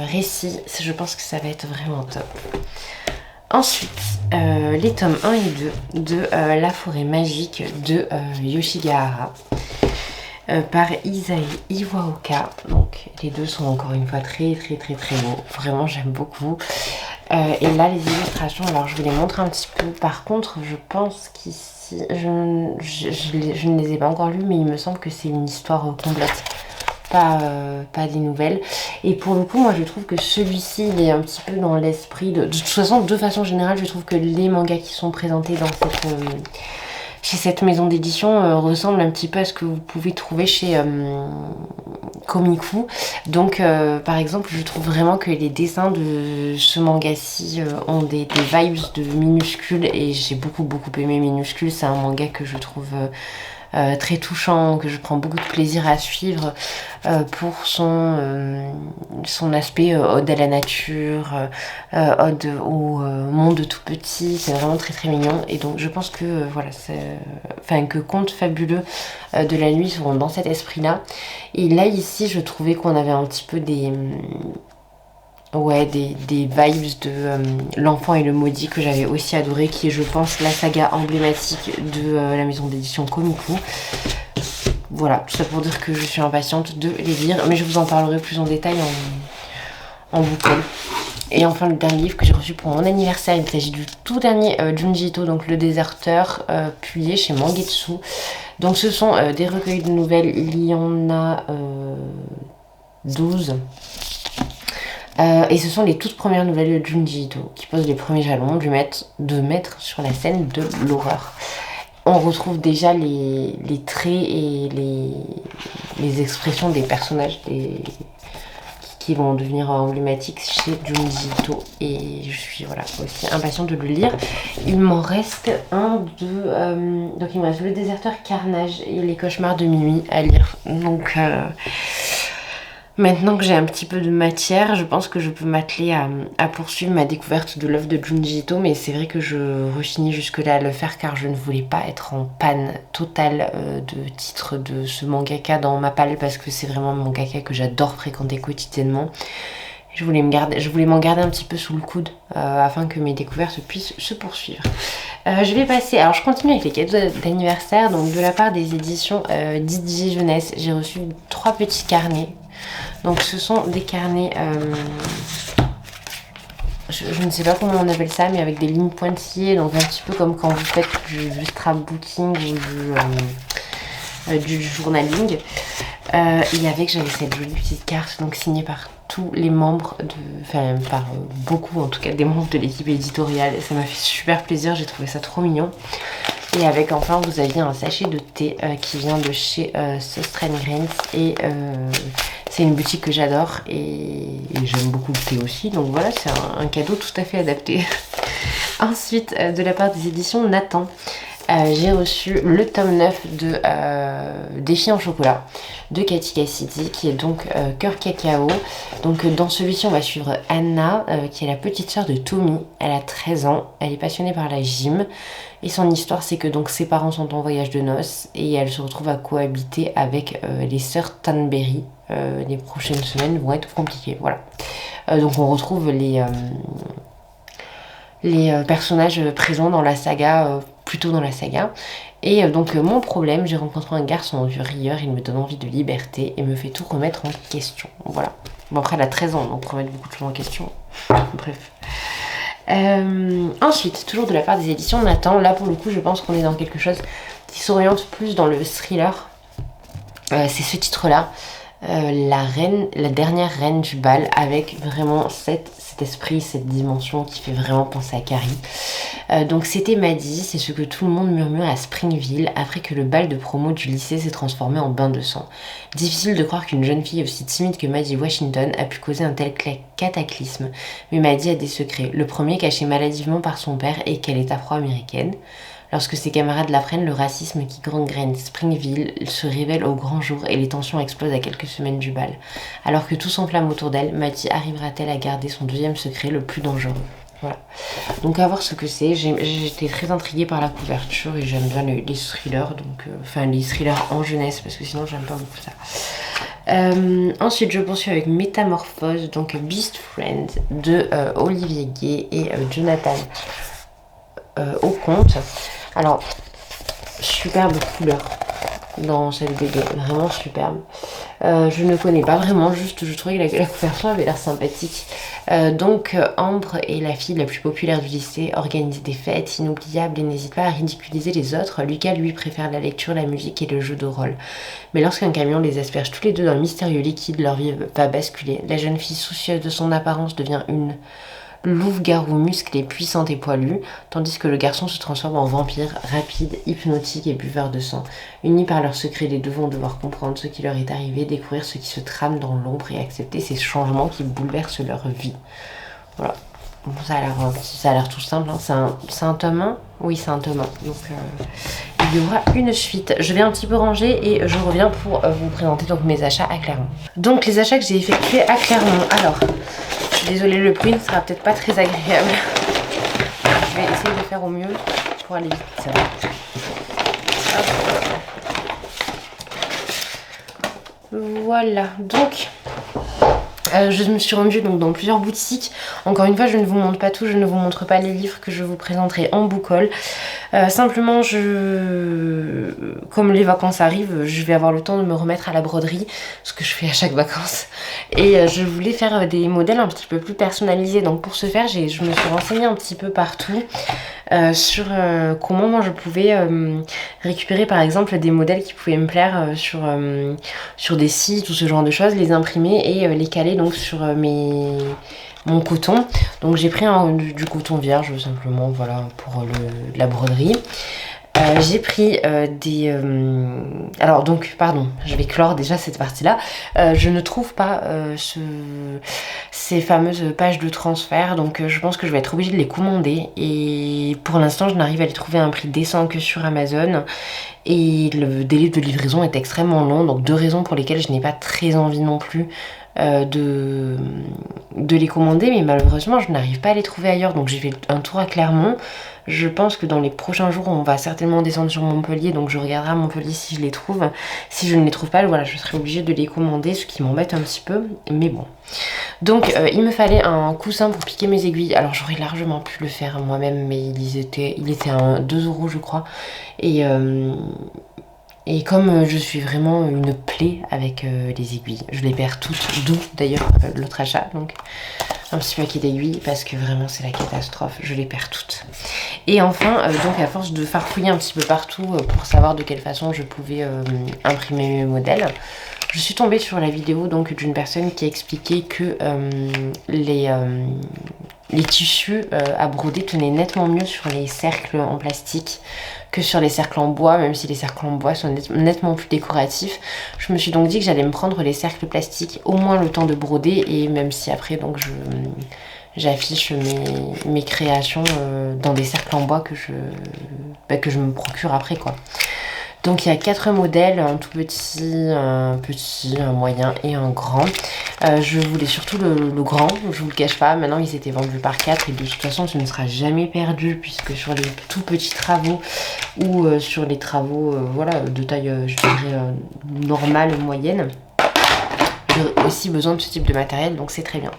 récits, je pense que ça va être vraiment top. Ensuite, les tomes 1 et 2 de La Forêt Magique de Yoshigahara. Par Isae Iwaoka. Donc les deux sont encore une fois très très très très beaux. Vraiment j'aime beaucoup. Et là les illustrations, alors je vous les montre un petit peu. Par contre je pense qu'ici, je ne les ai pas encore lues mais il me semble que c'est une histoire complète. Pas des nouvelles. Et pour le coup moi je trouve que celui-ci il est un petit peu dans l'esprit de toute façon de façon générale je trouve que les mangas qui sont présentés dans chez cette maison d'édition ressemble un petit peu à ce que vous pouvez trouver chez Komiku. Donc par exemple je trouve vraiment que les dessins de ce manga-ci ont des vibes de Minuscule et j'ai beaucoup aimé Minuscule. C'est un manga que je trouve très touchant, que je prends beaucoup de plaisir à suivre pour son aspect ode à la nature, ode au monde tout petit. C'est vraiment très très mignon et donc je pense que voilà, que Contes Fabuleux de la Nuit seront dans cet esprit là. Et là ici je trouvais qu'on avait un petit peu des vibes de L'Enfant et le Maudit que j'avais aussi adoré, qui est je pense la saga emblématique de la maison d'édition Komiku. Voilà, tout ça pour dire que je suis impatiente de les lire, mais je vous en parlerai plus en détail en boucle. Et enfin le dernier livre que j'ai reçu pour mon anniversaire, il s'agit du tout dernier Junji Ito, donc Le Déserteur, publié chez Mangetsu. Donc ce sont des recueils de nouvelles, il y en a 12. Et ce sont les toutes premières nouvelles de Junji Ito qui posent les premiers jalons de mettre sur la scène de l'horreur. On retrouve déjà les traits et les expressions des personnages qui vont devenir emblématiques chez Junji Ito et je suis voilà, aussi impatiente de le lire. Il m'en reste donc il me reste Le Déserteur, Carnage et Les Cauchemars de Minuit à lire. Donc maintenant que j'ai un petit peu de matière, je pense que je peux m'atteler à poursuivre ma découverte de l'œuvre de Junji Ito, mais c'est vrai que je rechignais jusque-là à le faire car je ne voulais pas être en panne totale de titres de ce mangaka dans ma palle parce que c'est vraiment un mangaka que j'adore fréquenter quotidiennement. Je voulais m'en garder un petit peu sous le coude afin que mes découvertes puissent se poursuivre. Je vais passer, alors je continue avec les cadeaux d'anniversaire, donc de la part des éditions Didier Jeunesse, j'ai reçu 3 petits carnets. Donc ce sont des carnets, je ne sais pas comment on appelle ça, mais avec des lignes pointillées, donc un petit peu comme quand vous faites du scrapbooking ou du journaling. Et avec j'avais cette jolie petite carte donc signée par tous les membres par beaucoup en tout cas des membres de l'équipe éditoriale. Ça m'a fait super plaisir, j'ai trouvé ça trop mignon. Et avec enfin vous aviez un sachet de thé qui vient de chez Southern Greens et c'est une boutique que j'adore et j'aime beaucoup le thé aussi, donc voilà, c'est un cadeau tout à fait adapté. Ensuite de la part des éditions Nathan, J'ai reçu le tome 9 de Défi en chocolat de Katy Cassidy qui est donc Cœur Cacao. Donc dans celui-ci on va suivre Anna qui est la petite sœur de Tommy. Elle a 13 ans, elle est passionnée par la gym et son histoire c'est que donc ses parents sont en voyage de noces et elle se retrouve à cohabiter avec les sœurs Tanberry. Les prochaines semaines vont être compliquées, voilà. Donc on retrouve les personnages présents dans la saga, plutôt dans la saga. Et donc mon problème, j'ai rencontré un garçon vieux rieur, il me donne envie de liberté et me fait tout remettre en question. Voilà. Bon après elle a 13 ans, donc remettre beaucoup de choses en question. Bref. Ensuite, toujours de la part des éditions Nathan, là pour le coup je pense qu'on est dans quelque chose qui s'oriente plus dans le thriller. C'est ce titre-là. La dernière reine du bal, avec vraiment cet esprit, cette dimension qui fait vraiment penser à Carrie. Donc c'était Maddie, c'est ce que tout le monde murmure à Springville après que le bal de promo du lycée s'est transformé en bain de sang. Difficile de croire qu'une jeune fille aussi timide que Maddie Washington a pu causer un tel cataclysme, mais Maddie a des secrets. Le premier caché maladivement par son père est qu'elle est afro-américaine. Lorsque ses camarades l'apprennent, le racisme qui gangrène Springville se révèle au grand jour et les tensions explosent à quelques semaines du bal. Alors que tout s'enflamme autour d'elle, Maddie arrivera-t-elle à garder son deuxième secret le plus dangereux? Voilà. Donc à voir ce que c'est. J'étais très intriguée par la couverture et j'aime bien les thrillers, donc enfin les thrillers en jeunesse parce que sinon j'aime pas beaucoup ça. Ensuite je poursuis avec Métamorphose, donc Beast Friend de Olivier Gay et Jonathan Auconte. Alors, superbe couleur dans cette BD, vraiment superbe. Je ne connais pas vraiment, juste je trouvais que la couverture avait l'air sympathique. Donc Ambre est la fille la plus populaire du lycée, organise des fêtes inoubliables et n'hésite pas à ridiculiser les autres. Lucas lui préfère la lecture, la musique et le jeu de rôle. Mais lorsqu'un camion les asperge tous les deux dans le mystérieux liquide, leur vie va basculer. La jeune fille soucieuse de son apparence devient une louve-garou musclée, puissante et poilue, tandis que le garçon se transforme en vampire, rapide, hypnotique et buveur de sang. Unis par leurs secrets, les deux vont devoir comprendre ce qui leur est arrivé, découvrir ce qui se trame dans l'ombre et accepter ces changements qui bouleversent leur vie. Voilà. Bon, ça a l'air tout simple, hein. C'est un tome 1 ? Oui, c'est un tome 1. Donc il y aura une suite. Je vais un petit peu ranger et je reviens pour vous présenter donc mes achats à Clermont. Donc les achats que j'ai effectués à Clermont. Alors, je suis désolée, le bruit ne sera peut-être pas très agréable. Je vais essayer de faire au mieux pour aller vite. Ça va. Voilà, donc je me suis rendue donc dans plusieurs boutiques. Encore une fois, je ne vous montre pas tout, je ne vous montre pas les livres que je vous présenterai en book haul. Simplement, comme les vacances arrivent, je vais avoir le temps de me remettre à la broderie, ce que je fais à chaque vacances. Et je voulais faire des modèles un petit peu plus personnalisés. Donc pour ce faire, je me suis renseignée un petit peu partout sur comment moi je pouvais récupérer par exemple des modèles qui pouvaient me plaire sur des sites ou ce genre de choses, les imprimer et les caler donc sur mon coton. Donc j'ai pris du coton vierge simplement, voilà, pour la broderie. J'ai pris alors donc pardon, je vais clore déjà cette partie là. Je ne trouve pas ces fameuses pages de transfert, donc je pense que je vais être obligée de les commander et pour l'instant je n'arrive à les trouver à un prix décent que sur Amazon et le délai de livraison est extrêmement long, donc deux raisons pour lesquelles je n'ai pas très envie non plus de les commander, mais malheureusement je n'arrive pas à les trouver ailleurs. Donc j'ai fait un tour à Clermont. Je pense que dans les prochains jours on va certainement descendre sur Montpellier, donc je regarderai à Montpellier si je les trouve. Si je ne les trouve pas, voilà, je serai obligée de les commander, ce qui m'embête un petit peu, mais bon. Donc il me fallait un coussin pour piquer mes aiguilles. Alors j'aurais largement pu le faire moi-même, mais il était à 2 € je crois. Et comme je suis vraiment une plaie avec les aiguilles, je les perds toutes, d'où d'ailleurs l'autre achat, donc un petit paquet d'aiguilles parce que vraiment c'est la catastrophe, je les perds toutes. Et enfin, donc à force de farfouiller un petit peu partout pour savoir de quelle façon je pouvais imprimer mes modèles, je suis tombée sur la vidéo donc d'une personne qui expliquait que les tissus à broder tenaient nettement mieux sur les cercles en plastique que sur les cercles en bois, même si les cercles en bois sont nettement plus décoratifs. Je me suis donc dit que j'allais me prendre les cercles plastiques au moins le temps de broder, et même si après donc j'affiche mes créations dans des cercles en bois que je me procure après quoi. Donc il y a 4 modèles, un tout petit, un petit, un moyen et un grand. Je voulais surtout le grand, je vous le cache pas, maintenant ils étaient vendus par 4 et de toute façon ce ne sera jamais perdu puisque sur les tout petits travaux ou sur les travaux voilà, de taille je dirais normale, moyenne, j'ai aussi besoin de ce type de matériel donc c'est très bien.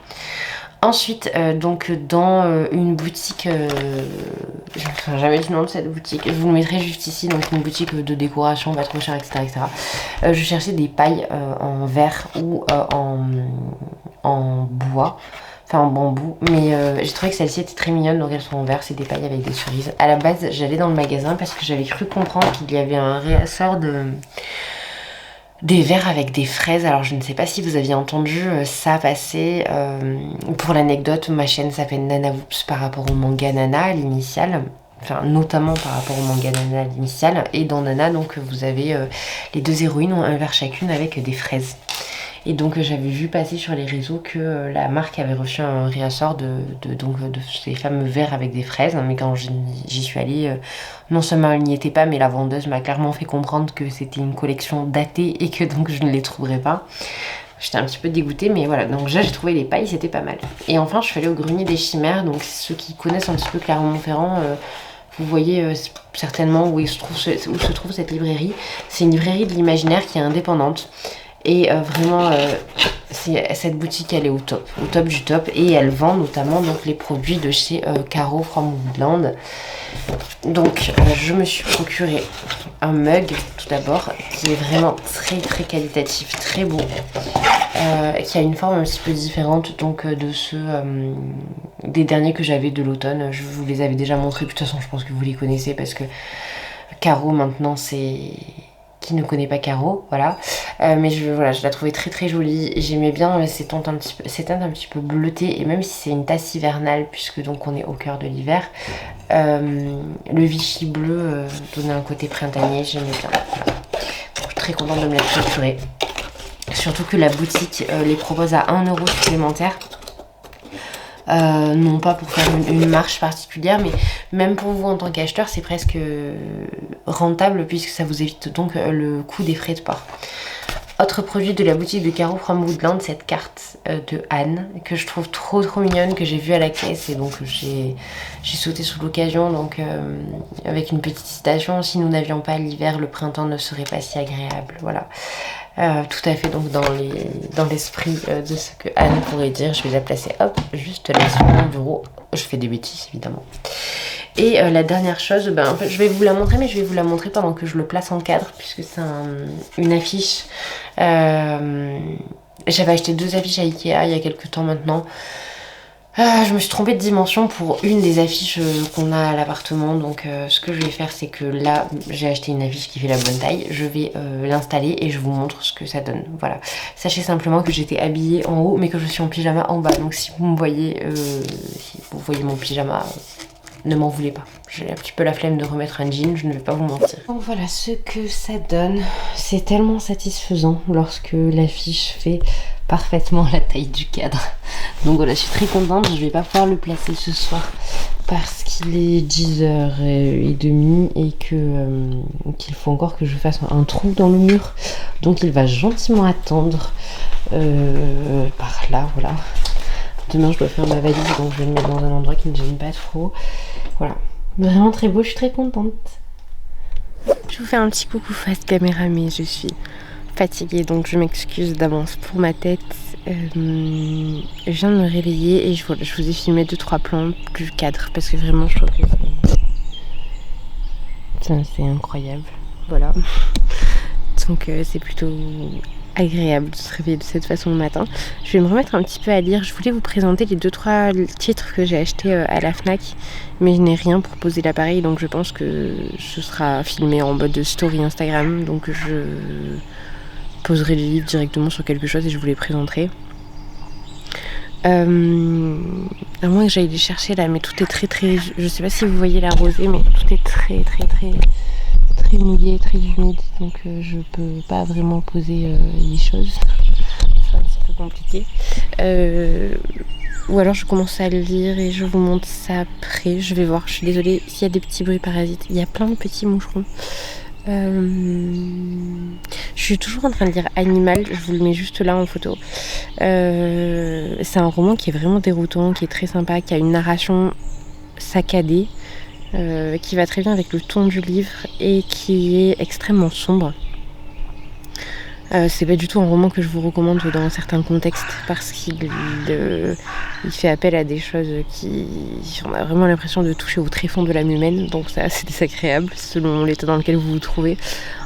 Ensuite, donc dans une boutique, je ne sais jamais le nom de cette boutique, je vous le mettrai juste ici, donc une boutique de décoration, pas trop cher, etc. etc. Je cherchais des pailles en verre ou en bois, enfin en bambou, mais j'ai trouvé que celles-ci étaient très mignonnes, donc elles sont en verre, c'est des pailles avec des cerises. À la base, j'allais dans le magasin parce que j'avais cru comprendre qu'il y avait un réassort des verres avec des fraises. Alors je ne sais pas si vous aviez entendu ça passer. Pour l'anecdote, ma chaîne s'appelle Nana Whoops par rapport au manga Nana à l'initiale. Enfin notamment par rapport au manga Nana à l'initiale. Et dans Nana donc vous avez les 2 héroïnes ont un verre chacune avec des fraises. Et donc j'avais vu passer sur les réseaux que la marque avait reçu un réassort de ces fameux verres avec des fraises. Mais quand j'y suis allée, non seulement elle n'y était pas, mais la vendeuse m'a clairement fait comprendre que c'était une collection datée et que donc je ne les trouverais pas. J'étais un petit peu dégoûtée, mais voilà. Donc là j'ai trouvé les pailles, c'était pas mal. Et enfin je suis allée au Grenier des Chimères. Donc ceux qui connaissent un petit peu Clermont-Ferrand, vous voyez certainement où se trouve cette librairie. C'est une librairie de l'imaginaire qui est indépendante. Et vraiment, cette boutique, elle est au top du top. Et elle vend notamment donc, les produits de chez Caro from Woodland. Donc, je me suis procuré un mug, tout d'abord, qui est vraiment très très qualitatif, très beau. Qui a une forme un petit peu différente donc de ceux des derniers que j'avais de l'automne. Je vous les avais déjà montrés, de toute façon je pense que vous les connaissez parce que Caro maintenant c'est... Qui ne connaît pas Caro, voilà. Mais je la trouvais très très jolie. J'aimais bien ces teintes un petit peu bleutées. Et même si c'est une tasse hivernale, puisque donc on est au cœur de l'hiver, le Vichy bleu donnait un côté printanier. J'aimais bien. Voilà. Je suis très contente de me l'être procurée. Surtout que la boutique les propose à 1 € supplémentaire. Non pas pour faire une marche particulière, mais même pour vous en tant qu'acheteur c'est presque rentable puisque ça vous évite donc le coût des frais de port. Autre produit de la boutique de Caro from Woodland, cette carte de Anne que je trouve trop mignonne, que j'ai vue à la caisse et donc j'ai sauté sous l'occasion, donc avec une petite citation: si nous n'avions pas l'hiver, le printemps ne serait pas si agréable. Voilà. Tout à fait donc dans l'esprit de ce que Anne pourrait dire. Je vais la placer hop juste là sur mon bureau. Je fais des bêtises évidemment. Et la dernière chose, en fait, je vais vous la montrer, mais je vais vous la montrer pendant que je le place en cadre puisque c'est une affiche. J'avais acheté 2 affiches à Ikea il y a quelques temps maintenant. Je me suis trompée de dimension pour une des affiches qu'on a à l'appartement, donc ce que je vais faire c'est que là j'ai acheté une affiche qui fait la bonne taille, je vais l'installer et je vous montre ce que ça donne. Voilà, sachez simplement que j'étais habillée en haut mais que je suis en pyjama en bas, donc si vous me voyez, si vous voyez mon pyjama, ne m'en voulez pas. J'ai un petit peu la flemme de remettre un jean, je ne vais pas vous mentir. Donc voilà ce que ça donne. C'est tellement satisfaisant lorsque l'affiche fait parfaitement la taille du cadre. Donc voilà, je suis très contente. Je vais pas pouvoir le placer ce soir parce qu'il est 10h30 et qu'il faut encore que je fasse un trou dans le mur. Donc il va gentiment attendre par là, voilà. Demain je dois faire ma valise, donc je vais le mettre dans un endroit qui ne gêne pas trop. Voilà, vraiment très beau, je suis très contente. Je vous fais un petit coucou face caméra, mais je suis fatiguée, donc je m'excuse d'avance pour ma tête. Je viens de me réveiller et je vous ai filmé 2-3 plans du cadre parce que vraiment je trouve que c'est incroyable. Voilà. Donc c'est plutôt agréable de se réveiller de cette façon le matin. Je vais me remettre un petit peu à lire. Je voulais vous présenter les 2-3 titres que j'ai achetés à la Fnac, mais je n'ai rien pour poser l'appareil, donc je pense que ce sera filmé en mode story Instagram, donc je poserai les livres directement sur quelque chose et je vous les présenterai. À moins que j'aille les chercher là, mais tout est très, je sais pas si vous voyez la rosée, mais tout est très mouillé, très humide, donc je peux pas vraiment poser les choses. C'est un petit peu compliqué. Ou alors je commence à le lire et je vous montre ça après. Je vais voir, je suis désolée s'il y a des petits bruits parasites. Il y a plein de petits moucherons. Je suis toujours en train de lire Animal, je vous le mets juste là en photo. C'est un roman qui est vraiment déroutant, qui est très sympa, qui a une narration saccadée, qui va très bien avec le ton du livre et qui est extrêmement sombre. C'est pas du tout un roman que je vous recommande dans certains contextes parce qu'il il fait appel à des choses qui... On a vraiment l'impression de toucher au tréfonds de l'âme humaine, donc c'est assez désagréable selon l'état dans lequel vous vous trouvez.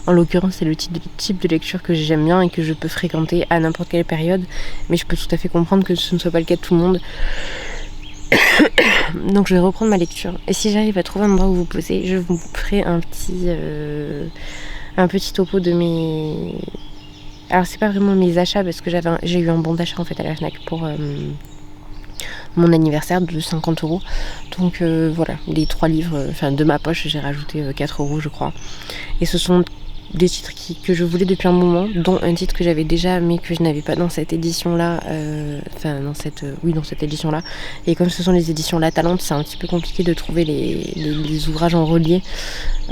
En l'occurrence, c'est le type de lecture que j'aime bien et que je peux fréquenter à n'importe quelle période, mais je peux tout à fait comprendre que ce ne soit pas le cas de tout le monde. Donc je vais reprendre ma lecture. Et si j'arrive à trouver un endroit où vous poser, je vous ferai un petit topo de mes... Alors c'est pas vraiment mes achats parce que j'ai eu un bon d'achat en fait à la Fnac pour mon anniversaire de 50 €. Donc voilà, les 3 livres, de ma poche, j'ai rajouté 4 € je crois. Et ce sont des titres que je voulais depuis un moment, dont un titre que j'avais déjà mais que je n'avais pas dans cette édition là, dans cette édition là. Et comme ce sont les éditions La Talente, c'est un petit peu compliqué de trouver les ouvrages en relié.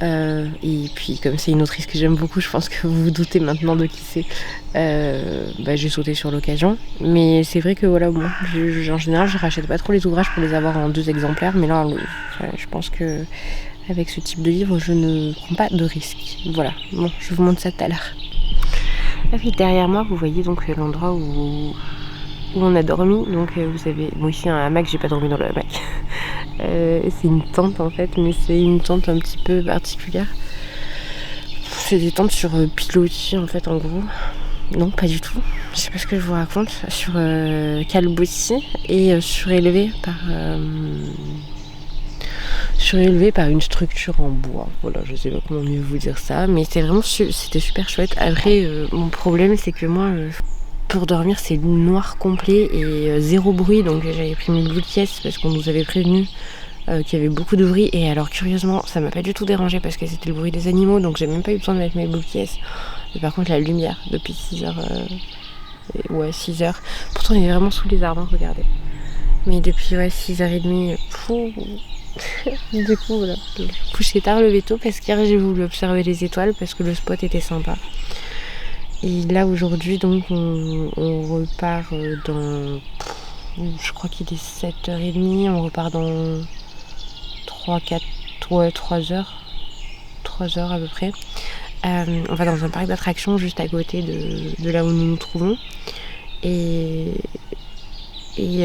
Et puis comme c'est une autrice que j'aime beaucoup, je pense que vous vous doutez maintenant de qui c'est. J'ai sauté sur l'occasion, mais c'est vrai que voilà, bon, en général je rachète pas trop les ouvrages pour les avoir en 2 exemplaires, mais là je pense que avec ce type de livre je ne prends pas de risque. Voilà, bon, je vous montre ça tout à l'heure. Ah oui, derrière moi vous voyez donc l'endroit où on a dormi, donc vous savez, bon ici un hamac, j'ai pas dormi dans le hamac. C'est une tente en fait, mais c'est une tente un petit peu particulière. C'est des tentes sur pilotis en fait en gros. Non, pas du tout. Je sais pas ce que je vous raconte. Sur calboutis et surélevé par une structure en bois. Voilà, je sais pas comment mieux vous dire ça, mais c'était super chouette. Après, mon problème c'est que moi, pour dormir, c'est noir complet et zéro bruit, donc j'avais pris mes boules de pièce parce qu'on nous avait prévenu qu'il y avait beaucoup de bruit. Et alors curieusement, ça m'a pas du tout dérangé parce que c'était le bruit des animaux, donc j'ai même pas eu besoin de mettre mes boules de pièce. Mais par contre, la lumière depuis 6h. 6h. Pourtant, on est vraiment sous les arbres, regardez. Mais depuis 6h30, du coup, voilà. Couché tard, levé tôt, parce qu'hier j'ai voulu observer les étoiles parce que le spot était sympa. Et là, aujourd'hui, donc, on repart dans... Je crois qu'il est 7h30, on repart dans 3 heures. 3 heures à peu près. On va dans un parc d'attractions juste à côté de là où nous nous trouvons. Et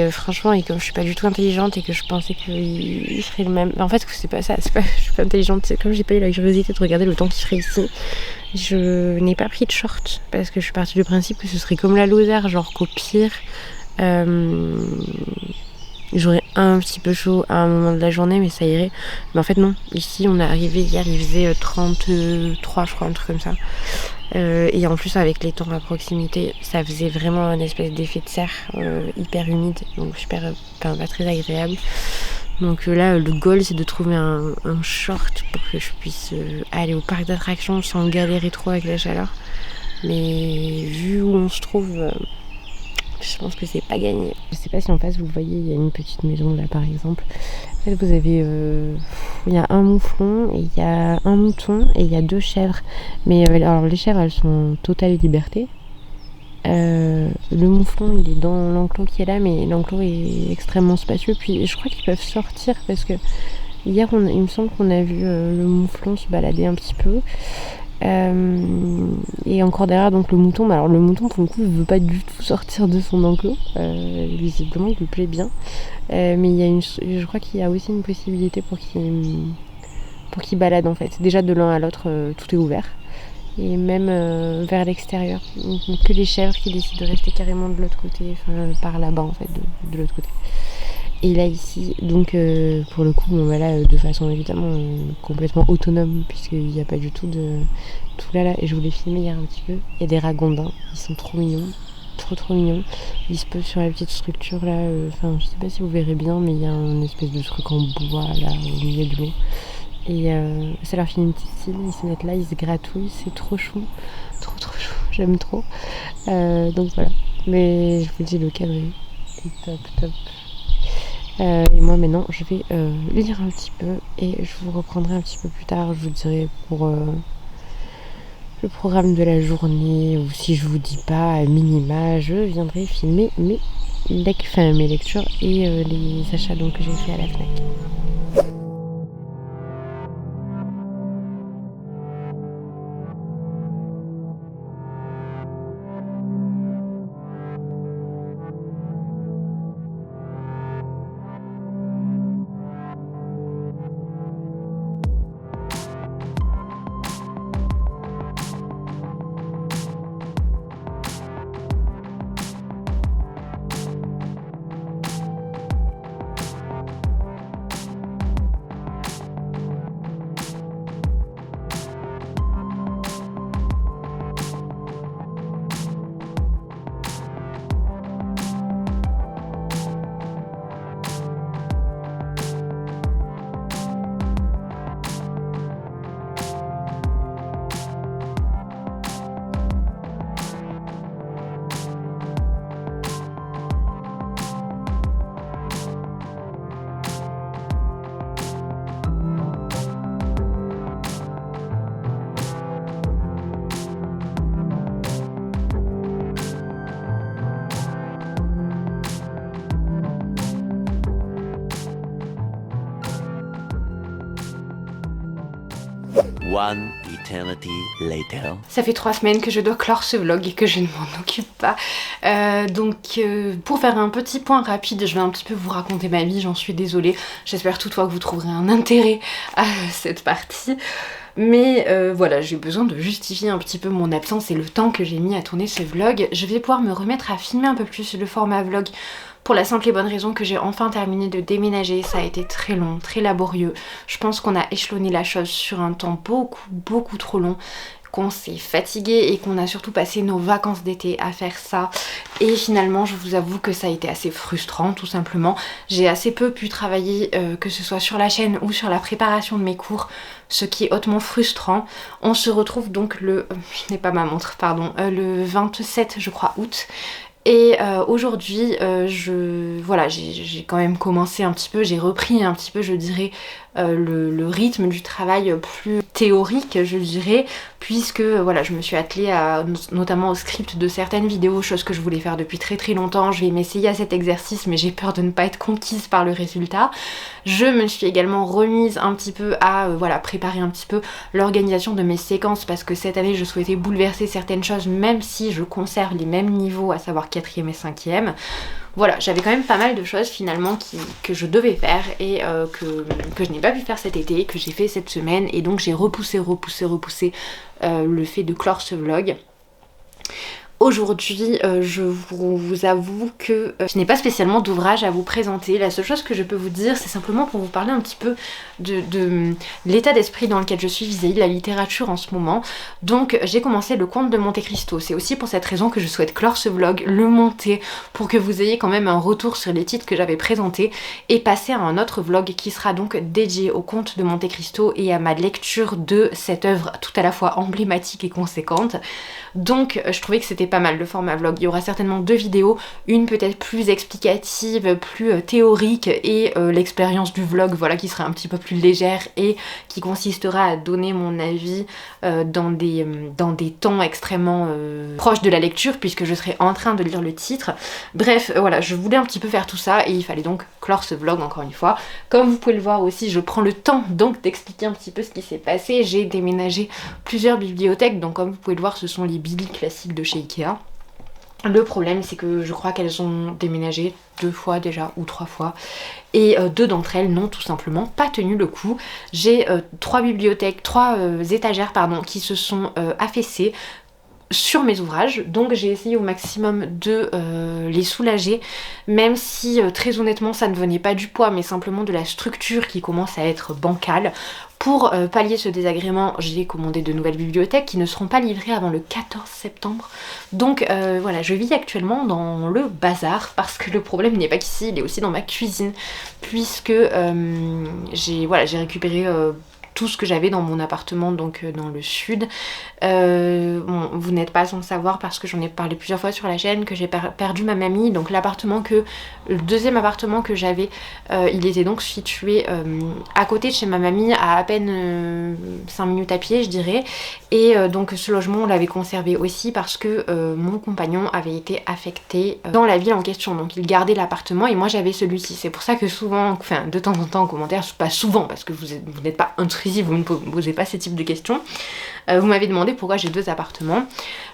franchement, et comme je suis pas du tout intelligente et que je pensais qu'il ferait le même... En fait, c'est pas ça, je suis pas intelligente. C'est comme j'ai pas eu la curiosité de regarder le temps qu'il ferait ici. Je n'ai pas pris de short parce que je suis partie du principe que ce serait comme la Lozère, genre qu'au pire... j'aurais un petit peu chaud à un moment de la journée, mais ça irait. Mais en fait non, ici on est arrivé hier, il faisait 33 je crois, un truc comme ça. Et en plus avec les temps à proximité, ça faisait vraiment un espèce d'effet de serre hyper humide, donc pas très agréable. Donc là le goal c'est de trouver un short pour que je puisse aller au parc d'attractions sans galérer trop avec la chaleur. Mais vu où on se trouve... je pense que c'est pas gagné. Je sais pas si en face vous voyez, il y a une petite maison là par exemple. En fait vous avez, il y a un mouflon et il y a un mouton et il y a 2 chèvres. Mais alors les chèvres elles sont en totale liberté. Le mouflon il est dans l'enclos qui est là, mais l'enclos est extrêmement spacieux. Puis je crois qu'ils peuvent sortir parce que hier il me semble qu'on a vu le mouflon se balader un petit peu. Et encore derrière donc le mouton, alors le mouton pour le coup il veut pas du tout sortir de son enclos, visiblement il lui plaît bien, mais je crois qu'il y a aussi une possibilité pour qu'il balade en fait. Déjà de l'un à l'autre tout est ouvert, et même vers l'extérieur, donc que les chèvres qui décident de rester carrément de l'autre côté, par là-bas en fait, de l'autre côté. Et là ici, donc pour le coup, de façon évidemment complètement autonome, puisqu'il n'y a pas du tout de tout là, et je voulais filmer hier un petit peu. Il y a des ragondins, ils sont trop mignons, trop mignons. Ils se posent sur la petite structure là, je sais pas si vous verrez bien, mais il y a une espèce de truc en bois là au milieu de l'eau. Et ça leur fait une petite cime, ils se mettent là, ils se gratouillent, c'est trop chou, trop chou, j'aime trop. Donc voilà, mais je vous dis le cadre est top. Et moi maintenant je vais lire un petit peu et je vous reprendrai un petit peu plus tard, je vous dirai pour le programme de la journée, ou si je vous dis pas à minima, je viendrai filmer mes lectures et les achats donc que j'ai fait à la Fnac. One eternity later. Ça fait 3 semaines que je dois clore ce vlog et que je ne m'en occupe pas. Pour faire un petit point rapide, je vais un petit peu vous raconter ma vie, j'en suis désolée. J'espère toutefois que vous trouverez un intérêt à cette partie. Mais voilà, j'ai besoin de justifier un petit peu mon absence et le temps que j'ai mis à tourner ce vlog. Je vais pouvoir me remettre à filmer un peu plus le format vlog pour la simple et bonne raison que j'ai enfin terminé de déménager. Ça a été très long, très laborieux. Je pense qu'on a échelonné la chose sur un temps beaucoup trop long, qu'on s'est fatigué et qu'on a surtout passé nos vacances d'été à faire ça. Et finalement, je vous avoue que ça a été assez frustrant, tout simplement. J'ai assez peu pu travailler, que ce soit sur la chaîne ou sur la préparation de mes cours, ce qui est hautement frustrant. On se retrouve donc le... je n'ai pas ma montre, pardon. Le 27, je crois, août. Et aujourd'hui, j'ai quand même commencé un petit peu, j'ai repris un petit peu, je dirais, le rythme du travail plus théorique, je dirais, puisque voilà, je me suis attelée notamment au script de certaines vidéos, chose que je voulais faire depuis très longtemps. Je vais m'essayer à cet exercice, mais j'ai peur de ne pas être conquise par le résultat. Je me suis également remise un petit peu à préparer un petit peu l'organisation de mes séquences, parce que cette année je souhaitais bouleverser certaines choses, même si je conserve les mêmes niveaux, à savoir 4e et 5e. Voilà, j'avais quand même pas mal de choses finalement que je devais faire et que je n'ai pas pu faire cet été, que j'ai fait cette semaine, et donc j'ai repoussé le fait de clore ce vlog. Aujourd'hui, je vous avoue que je n'ai pas spécialement d'ouvrage à vous présenter. La seule chose que je peux vous dire, c'est simplement pour vous parler un petit peu de l'état d'esprit dans lequel je suis vis-à-vis de la littérature en ce moment. Donc j'ai commencé le Comte de Monte Cristo. C'est aussi pour cette raison que je souhaite clore ce vlog, le monter, pour que vous ayez quand même un retour sur les titres que j'avais présentés, et passer à un autre vlog qui sera donc dédié au Comte de Monte Cristo et à ma lecture de cette œuvre tout à la fois emblématique et conséquente. Donc je trouvais que c'était pas mal le format vlog. Il y aura certainement 2 vidéos, une peut-être plus explicative, plus théorique, et l'expérience du vlog, voilà, qui sera un petit peu plus légère et qui consistera à donner mon avis dans des temps extrêmement proches de la lecture, puisque je serai en train de lire le titre. Bref, voilà, je voulais un petit peu faire tout ça et il fallait donc clore ce vlog encore une fois. Comme vous pouvez le voir aussi, je prends le temps donc d'expliquer un petit peu ce qui s'est passé. J'ai déménagé plusieurs bibliothèques, donc comme vous pouvez le voir, ce sont les Billy classiques de chez Ikea. Le problème, c'est que je crois qu'elles ont déménagé 2 fois déjà, ou 3 fois, et 2 d'entre elles n'ont tout simplement pas tenu le coup. J'ai 3 étagères qui se sont affaissées sur mes ouvrages, donc j'ai essayé au maximum de les soulager, même si très honnêtement ça ne venait pas du poids, mais simplement de la structure qui commence à être bancale. Pour pallier ce désagrément, j'ai commandé de nouvelles bibliothèques qui ne seront pas livrées avant le 14 septembre. Donc voilà, je vis actuellement dans le bazar, parce que le problème n'est pas qu'ici, il est aussi dans ma cuisine, puisque j'ai récupéré tout ce que j'avais dans mon appartement, donc dans le sud. Bon, vous n'êtes pas sans savoir parce que j'en ai parlé plusieurs fois sur la chaîne que j'ai perdu ma mamie. Donc le deuxième appartement que j'avais, il était donc situé à côté de chez ma mamie, à peine 5 minutes à pied je dirais. Et donc ce logement on l'avait conservé aussi parce que mon compagnon avait été affecté dans la ville en question. Donc il gardait l'appartement et moi j'avais celui-ci. C'est pour ça que souvent, enfin de temps en temps en commentaire, pas souvent parce que vous n'êtes pas intrusif, vous ne posez pas ce type de questions. Vous m'avez demandé pourquoi j'ai 2 appartements.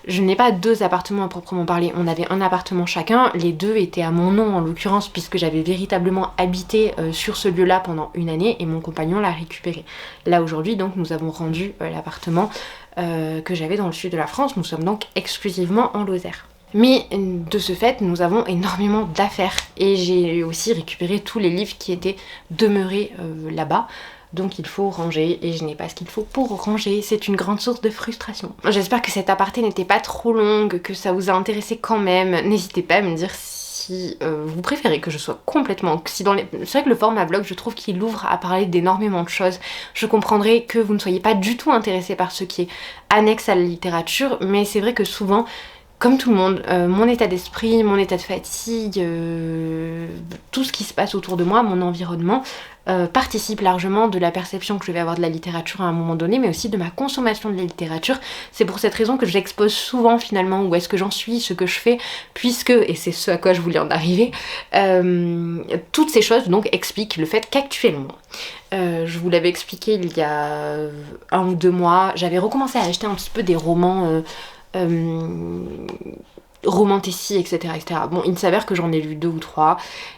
Je n'ai pas 2 appartements à proprement parler, on avait un appartement chacun, les 2 étaient à mon nom en l'occurrence puisque j'avais véritablement habité sur ce lieu-là pendant une année et mon compagnon l'a récupéré. Là aujourd'hui donc nous avons rendu l'appartement que j'avais dans le sud de la France, nous sommes donc exclusivement en Lozère. Mais de ce fait, nous avons énormément d'affaires et j'ai aussi récupéré tous les livres qui étaient demeurés là-bas. Donc il faut ranger et je n'ai pas ce qu'il faut pour ranger, c'est une grande source de frustration. J'espère que cette aparté n'était pas trop longue, que ça vous a intéressé quand même. N'hésitez pas à me dire si vous préférez que je sois complètement... C'est vrai que le format vlog, je trouve qu'il ouvre à parler d'énormément de choses. Je comprendrai que vous ne soyez pas du tout intéressé par ce qui est annexe à la littérature, mais c'est vrai que souvent... Comme tout le monde, mon état d'esprit, mon état de fatigue, tout ce qui se passe autour de moi, mon environnement, participe largement de la perception que je vais avoir de la littérature à un moment donné, mais aussi de ma consommation de la littérature. C'est pour cette raison que j'expose souvent finalement où est-ce que j'en suis, ce que je fais, puisque, et c'est ce à quoi je voulais en arriver, toutes ces choses donc expliquent le fait qu'actuellement, je vous l'avais expliqué il y a 1 ou 2 mois, j'avais recommencé à acheter un petit peu des romans... romantici, etc., etc. Bon, il s'avère que j'en ai lu 2 ou 3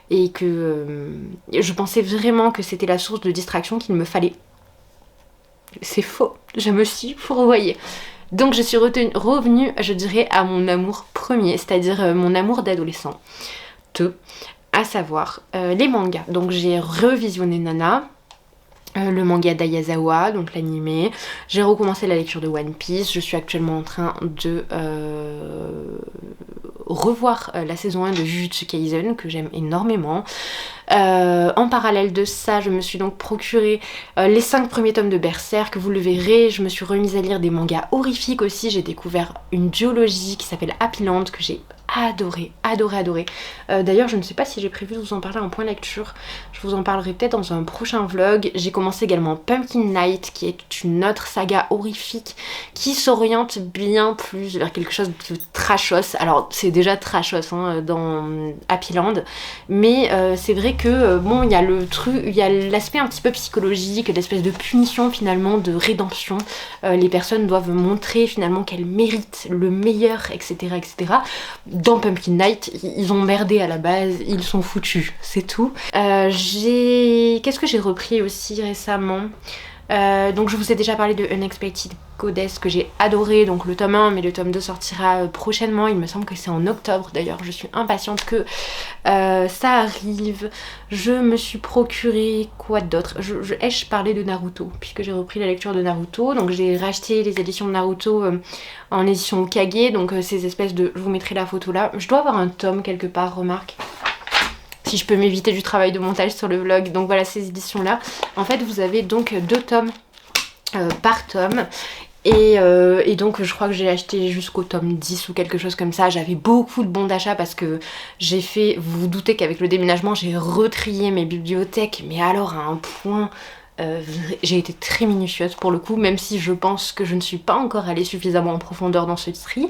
et que je pensais vraiment que c'était la source de distraction qu'il me fallait. C'est faux, je me suis fourvoyée. Donc je suis revenue, je dirais, à mon amour premier, c'est-à-dire mon amour d'adolescent, à savoir les mangas. Donc j'ai revisionné Nana, le manga d'Ayazawa, donc l'animé. J'ai recommencé la lecture de One Piece. Je suis actuellement en train de revoir la saison 1 de Jujutsu Kaisen, que j'aime énormément. En parallèle de ça, je me suis donc procuré les 5 premiers tomes de Berserk, vous le verrez. Je me suis remise à lire des mangas horrifiques aussi. J'ai découvert une duologie qui s'appelle Happy Land, que j'ai adoré. D'ailleurs, je ne sais pas si j'ai prévu de vous en parler en point lecture. Je vous en parlerai peut-être dans un prochain vlog. J'ai commencé également Pumpkin Night, qui est une autre saga horrifique qui s'oriente bien plus vers quelque chose de trashos. Alors, c'est déjà trashos hein, dans Happy Land, mais c'est vrai que bon, il y a il y a l'aspect un petit peu psychologique, l'espèce de punition finalement, de rédemption. Les personnes doivent montrer finalement qu'elles méritent le meilleur, etc., etc. Dans Pumpkin Night, ils ont merdé à la base, ils sont foutus, c'est tout. Qu'est-ce que j'ai repris aussi récemment ? Donc je vous ai déjà parlé de Unexpected Goddess que j'ai adoré, donc le tome 1, mais le tome 2 sortira prochainement, il me semble que c'est en octobre d'ailleurs, je suis impatiente que ça arrive. Je me suis procuré quoi d'autre ? Ai-je parlé de Naruto, puisque j'ai repris la lecture de Naruto, donc j'ai racheté les éditions de Naruto en édition Kage, donc ces espèces de... Je vous mettrai la photo là, je dois avoir un tome quelque part, remarque. Si je peux m'éviter du travail de montage sur le vlog. Donc voilà ces éditions là. En fait vous avez donc 2 tomes par tome. Et donc je crois que j'ai acheté jusqu'au tome 10 ou quelque chose comme ça. J'avais beaucoup de bons d'achat parce que j'ai fait... Vous vous doutez qu'avec le déménagement j'ai retrié mes bibliothèques. Mais alors à un point... j'ai été très minutieuse pour le coup, même si je pense que je ne suis pas encore allée suffisamment en profondeur dans ce tri.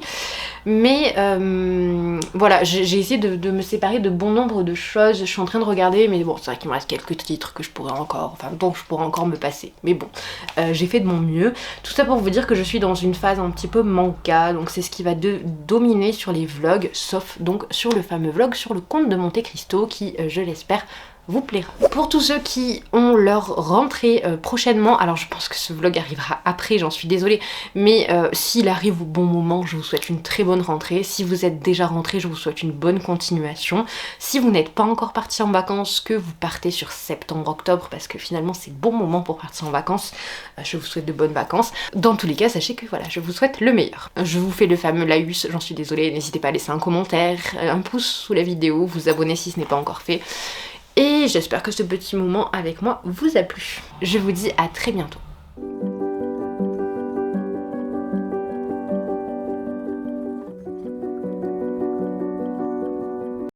Mais voilà, j'ai essayé de me séparer de bon nombre de choses. Je suis en train de regarder, mais bon, c'est vrai qu'il me reste quelques titres que je pourrais encore, dont je pourrais encore me passer. Mais bon, j'ai fait de mon mieux. Tout ça pour vous dire que je suis dans une phase un petit peu manga, donc c'est ce qui va dominer sur les vlogs, sauf donc sur le fameux vlog sur le conte de Monte Cristo qui, je l'espère, vous plaira. Pour tous ceux qui ont leur rentrée prochainement, alors je pense que ce vlog arrivera après, j'en suis désolée, mais s'il arrive au bon moment, je vous souhaite une très bonne rentrée. Si vous êtes déjà rentré, je vous souhaite une bonne continuation. Si vous n'êtes pas encore parti en vacances, que vous partez sur septembre-octobre, parce que finalement c'est le bon moment pour partir en vacances, je vous souhaite de bonnes vacances. Dans tous les cas, sachez que voilà, je vous souhaite le meilleur. Je vous fais le fameux laïus, j'en suis désolée, n'hésitez pas à laisser un commentaire, un pouce sous la vidéo, vous abonner si ce n'est pas encore fait. Et j'espère que ce petit moment avec moi vous a plu. Je vous dis à très bientôt.